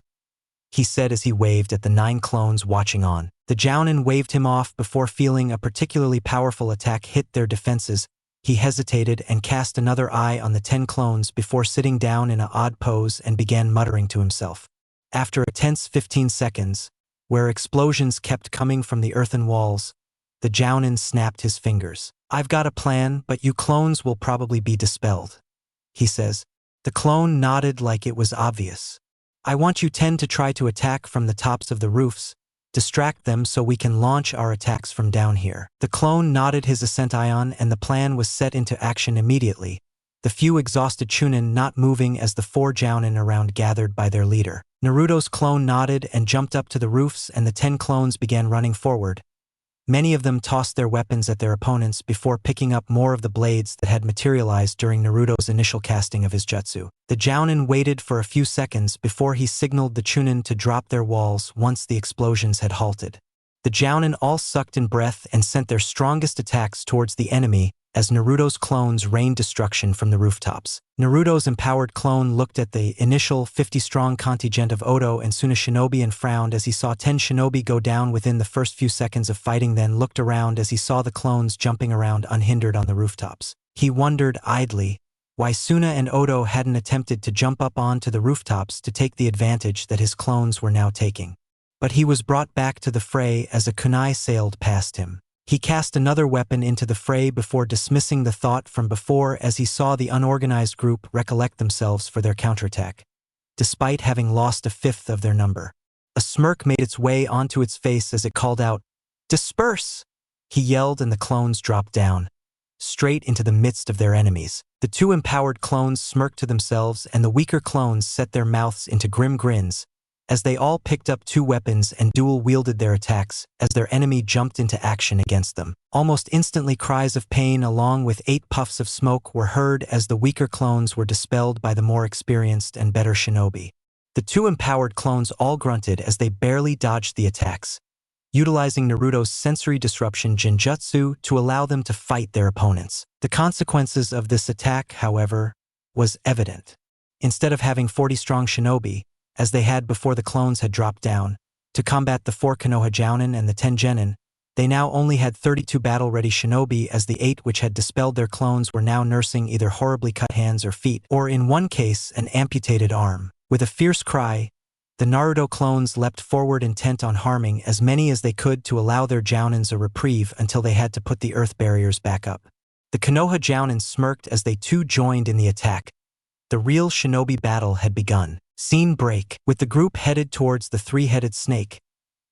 he said as he waved at the 9 clones watching on. The Jounin waved him off before feeling a particularly powerful attack hit their defenses. He hesitated and cast another eye on the 10 clones before sitting down in an odd pose and began muttering to himself. After a tense 15 seconds, where explosions kept coming from the earthen walls, the Jounin snapped his fingers. "I've got a plan, but you clones will probably be dispelled," he says. The clone nodded like it was obvious. "I want you 10 to try to attack from the tops of the roofs. Distract them so we can launch our attacks from down here." The clone nodded his assent and the plan was set into action immediately, the few exhausted Chunin not moving as the 4 Jounin around gathered by their leader. Naruto's clone nodded and jumped up to the roofs, and the 10 clones began running forward. Many of them tossed their weapons at their opponents before picking up more of the blades that had materialized during Naruto's initial casting of his jutsu. The Jounin waited for a few seconds before he signaled the Chunin to drop their walls once the explosions had halted. The Jounin all sucked in breath and sent their strongest attacks towards the enemy as Naruto's clones rained destruction from the rooftops. Naruto's empowered clone looked at the initial 50-strong contingent of Oto and Suna shinobi and frowned as he saw 10 shinobi go down within the first few seconds of fighting, then looked around as he saw the clones jumping around unhindered on the rooftops. He wondered idly why Suna and Oto hadn't attempted to jump up onto the rooftops to take the advantage that his clones were now taking. But he was brought back to the fray as a kunai sailed past him. He cast another weapon into the fray before dismissing the thought from before as he saw the unorganized group recollect themselves for their counterattack, despite having lost a fifth of their number. A smirk made its way onto its face as it called out, "Disperse!" He yelled, and the clones dropped down, straight into the midst of their enemies. The 2 empowered clones smirked to themselves, and the weaker clones set their mouths into grim grins as they all picked up 2 weapons and dual-wielded their attacks as their enemy jumped into action against them. Almost instantly, cries of pain along with 8 puffs of smoke were heard as the weaker clones were dispelled by the more experienced and better shinobi. The 2 empowered clones all grunted as they barely dodged the attacks, utilizing Naruto's sensory disruption Genjutsu to allow them to fight their opponents. The consequences of this attack, however, was evident. Instead of having 40-strong shinobi, as they had before the clones had dropped down, to combat the 4 Konoha Jounin and the 10 Genin, they now only had 32 battle-ready shinobi as the 8 which had dispelled their clones were now nursing either horribly cut hands or feet, or in one case, an amputated arm. With a fierce cry, the Naruto clones leapt forward intent on harming as many as they could to allow their Jounins a reprieve until they had to put the earth barriers back up. The Konoha Jounin smirked as they too joined in the attack. The real shinobi battle had begun. Scene break. With the group headed towards the 3-headed snake,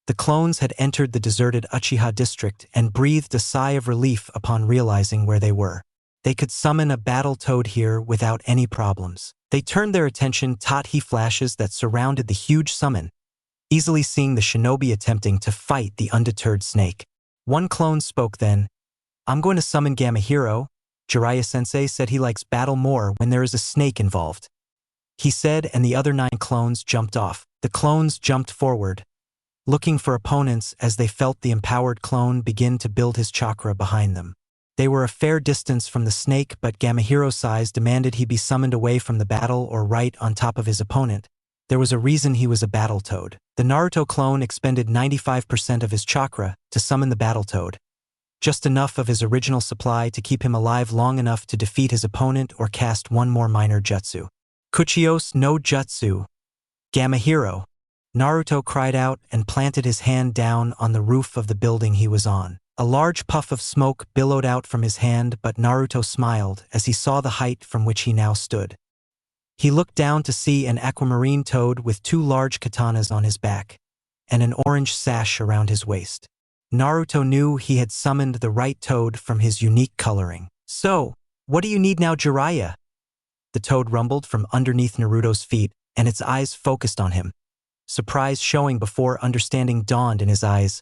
the clones had entered the deserted Uchiha district and breathed a sigh of relief upon realizing where they were. They could summon a battle toad here without any problems. They turned their attention to the flashes that surrounded the huge summon, easily seeing the shinobi attempting to fight the undeterred snake. One clone spoke then. "I'm going to summon Gamma-Hero. Jiraiya-sensei said he likes battle more when there is a snake involved," he said, and the other 9 clones jumped off. The clones jumped forward, looking for opponents as they felt the empowered clone begin to build his chakra behind them. They were a fair distance from the snake, but Gamma-Hero's size demanded he be summoned away from the battle or right on top of his opponent. There was a reason he was a battle toad. The Naruto clone expended 95% of his chakra to summon the battle toad, just enough of his original supply to keep him alive long enough to defeat his opponent or cast one more minor jutsu. "Kuchios no jutsu, Gamma-Hero," Naruto cried out and planted his hand down on the roof of the building he was on. A large puff of smoke billowed out from his hand, but Naruto smiled as he saw the height from which he now stood. He looked down to see an aquamarine toad with 2 large katanas on his back and an orange sash around his waist. Naruto knew he had summoned the right toad from his unique coloring. "So, what do you need now, Jiraiya?" The toad rumbled from underneath Naruto's feet, and its eyes focused on him. Surprise showing before understanding dawned in his eyes.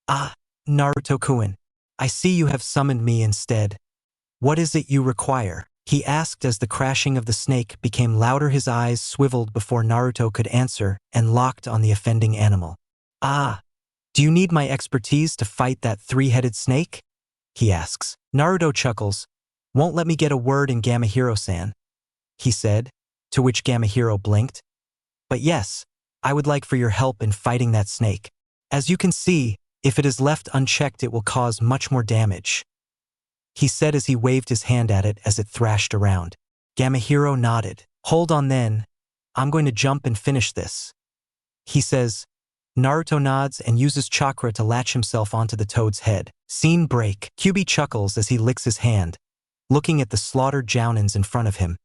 "Ah, Naruto-kun, I see you have summoned me instead. What is it you require?" he asked as the crashing of the snake became louder. His eyes swiveled before Naruto could answer and locked on the offending animal. "Ah, Do you need my expertise to fight that three-headed snake? He asks. Naruto chuckles. Won't let me get a word in Gamahiro-san, he said, to which Gamahiro blinked. But yes, I would like for your help in fighting that snake. As you can see, if it is left unchecked it will cause much more damage, he said as he waved his hand at it as it thrashed around. Gamahiro nodded. Hold on then, I'm going to jump and finish this, he says. Naruto nods and uses chakra to latch himself onto the toad's head. Scene break. Kyuubi chuckles as he licks his hand, looking at the slaughtered jounins in front of him.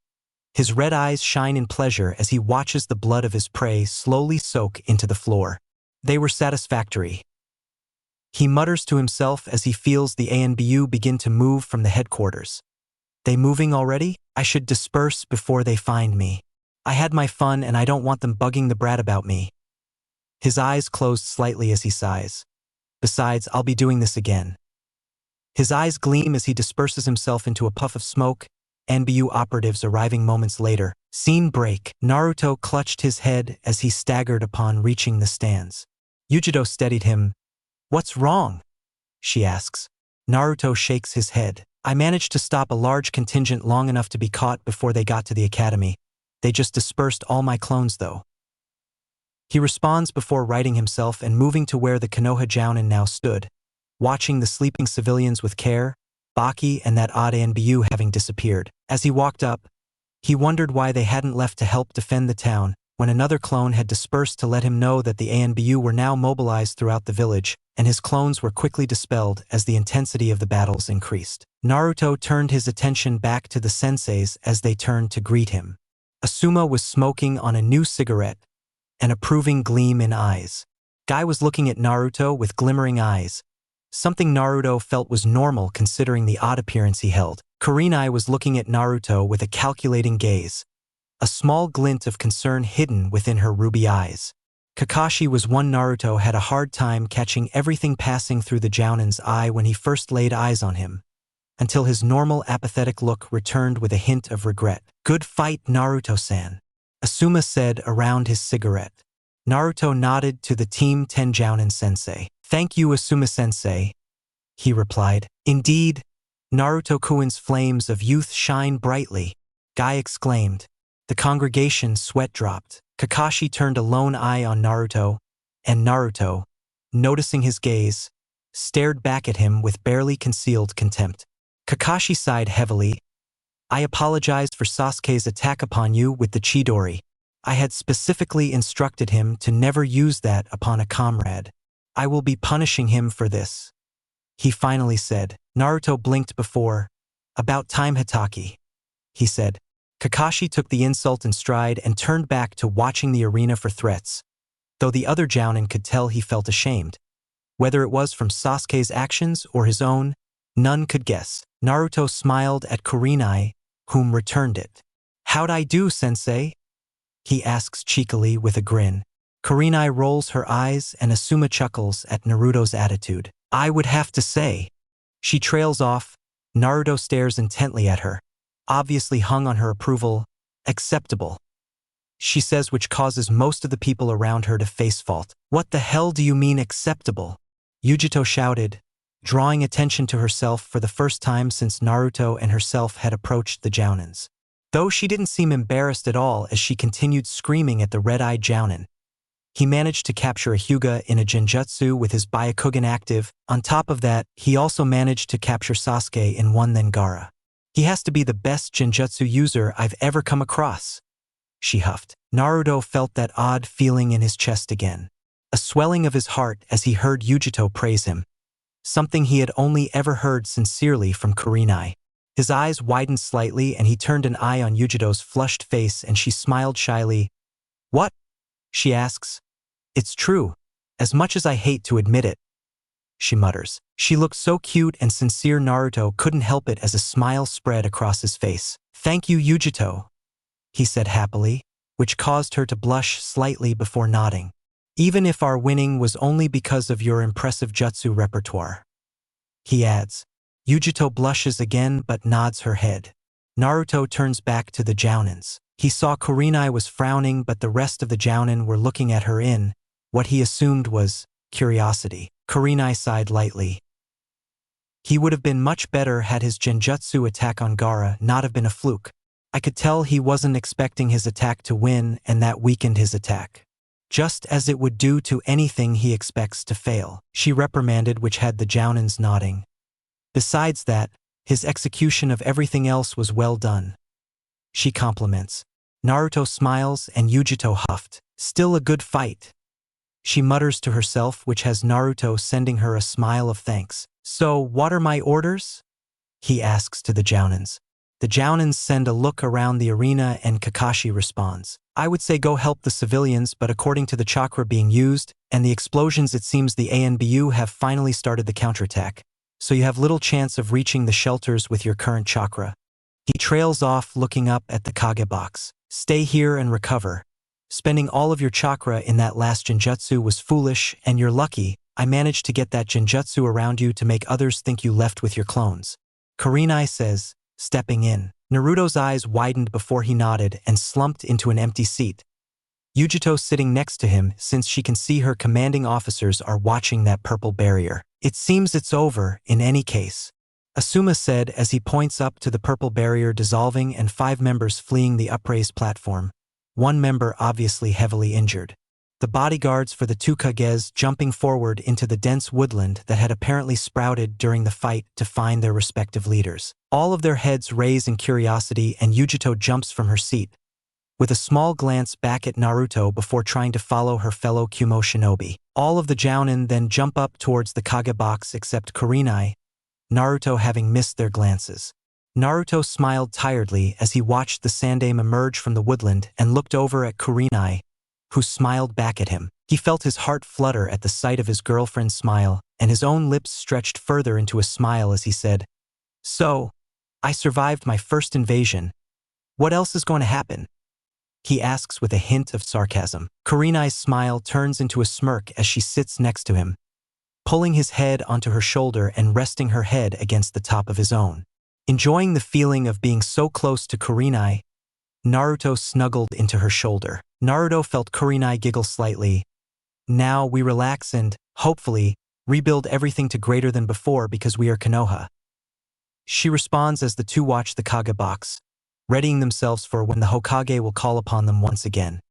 His red eyes shine in pleasure as he watches the blood of his prey slowly soak into the floor. They were satisfactory, he mutters to himself as he feels the ANBU begin to move from the headquarters. They moving already? I should disperse before they find me. I had my fun and I don't want them bugging the brat about me. His eyes closed slightly as he sighs. Besides, I'll be doing this again. His eyes gleam as he disperses himself into a puff of smoke, ANBU operatives arriving moments later. Scene break. Naruto clutched his head as he staggered upon reaching the stands. Yugito steadied him. What's wrong? She asks. Naruto shakes his head. I managed to stop a large contingent long enough to be caught before they got to the academy. They just dispersed all my clones though. He responds before righting himself and moving to where the Konoha Jounin now stood, watching the sleeping civilians with care, Baki and that odd ANBU having disappeared. As he walked up, he wondered why they hadn't left to help defend the town, when another clone had dispersed to let him know that the ANBU were now mobilized throughout the village, and his clones were quickly dispelled as the intensity of the battles increased. Naruto turned his attention back to the senseis as they turned to greet him. Asuma was smoking on a new cigarette, an approving gleam in eyes. Guy was looking at Naruto with glimmering eyes, something Naruto felt was normal considering the odd appearance he held. Kurenai was looking at Naruto with a calculating gaze, a small glint of concern hidden within her ruby eyes. Kakashi was one Naruto had a hard time catching everything passing through the Jounin's eye when he first laid eyes on him, until his normal apathetic look returned with a hint of regret. Good fight, Naruto-san, Asuma said around his cigarette. Naruto nodded to the Team 10 Jounin sensei. Thank you, Asuma-sensei, he replied. Indeed, Naruto-kun's flames of youth shine brightly, Guy exclaimed. The congregation sweat dropped. Kakashi turned a lone eye on Naruto, and Naruto, noticing his gaze, stared back at him with barely concealed contempt. Kakashi sighed heavily. I apologized for Sasuke's attack upon you with the Chidori. I had specifically instructed him to never use that upon a comrade. I will be punishing him for this, he finally said. Naruto blinked before. About time, Hitaki, he said. Kakashi took the insult in stride and turned back to watching the arena for threats, though the other Jounin could tell he felt ashamed. Whether it was from Sasuke's actions or his own, none could guess. Naruto smiled at Kurenai, whom returned it. How'd I do, sensei? He asks cheekily with a grin. Kurenai rolls her eyes and Asuma chuckles at Naruto's attitude. I would have to say. She trails off. Naruto stares intently at her, obviously hung on her approval. Acceptable, she says, which causes most of the people around her to face fault. What the hell do you mean acceptable? Yugito shouted, drawing attention to herself for the first time since Naruto and herself had approached the Jounins. Though she didn't seem embarrassed at all as she continued screaming at the red-eyed Jounin. He managed to capture a Hyuga in a Genjutsu with his Byakugan active. On top of that, he also managed to capture Sasuke in one then Gaara. He has to be the best Genjutsu user I've ever come across, she huffed. Naruto felt that odd feeling in his chest again, a swelling of his heart as he heard Yugito praise him, something he had only ever heard sincerely from Kurenai. His eyes widened slightly and he turned an eye on Yugito's flushed face and she smiled shyly. What? She asks. It's true, as much as I hate to admit it, she mutters. She looked so cute and sincere Naruto couldn't help it as a smile spread across his face. Thank you, Yugito, he said happily, which caused her to blush slightly before nodding. Even if our winning was only because of your impressive jutsu repertoire, he adds. Yugito blushes again but nods her head. Naruto turns back to the Jounins. He saw Kurenai was frowning but the rest of the Jounin were looking at her in what he assumed was curiosity. Kurenai sighed lightly. He would have been much better had his Genjutsu attack on Gaara not have been a fluke. I could tell he wasn't expecting his attack to win, and that weakened his attack. Just as it would do to anything he expects to fail, she reprimanded, which had the Jounins nodding. Besides that, his execution of everything else was well done. She compliments. Naruto smiles and Yugito huffed. Still a good fight. She mutters to herself, which has Naruto sending her a smile of thanks. So, what are my orders? He asks to the Jounins. The Jounins send a look around the arena and Kakashi responds. I would say go help the civilians, but according to the chakra being used and the explosions, it seems the ANBU have finally started the counterattack. So you have little chance of reaching the shelters with your current chakra. He trails off, looking up at the Kage box. Stay here and recover. Spending all of your chakra in that last Genjutsu was foolish, and you're lucky. I managed to get that Genjutsu around you to make others think you left with your clones. Kurenai says, stepping in. Naruto's eyes widened before he nodded and slumped into an empty seat. Yugito sitting next to him, since she can see her commanding officers are watching that purple barrier. It seems it's over, in any case. Asuma said as he points up to the purple barrier dissolving and 5 members fleeing the upraised platform. 1 member obviously heavily injured. The bodyguards for the 2 Kages jumping forward into the dense woodland that had apparently sprouted during the fight to find their respective leaders. All of their heads raise in curiosity, and Yugito jumps from her seat, with a small glance back at Naruto before trying to follow her fellow Kumo shinobi. All of the Jounin then jump up towards the Kage box except Kurenai, Naruto having missed their glances. Naruto smiled tiredly as he watched the Sandaime emerge from the woodland and looked over at Kurenai, who smiled back at him. He felt his heart flutter at the sight of his girlfriend's smile, and his own lips stretched further into a smile as he said, So, I survived my first invasion. What else is going to happen? He asks with a hint of sarcasm. Kurenai's smile turns into a smirk as she sits next to him, pulling his head onto her shoulder and resting her head against the top of his own. Enjoying the feeling of being so close to Kurenai, Naruto snuggled into her shoulder. Naruto felt Kurenai giggle slightly. Now we relax and, hopefully, rebuild everything to greater than before because we are Konoha. She responds as the two watch the Kage box, readying themselves for when the Hokage will call upon them once again.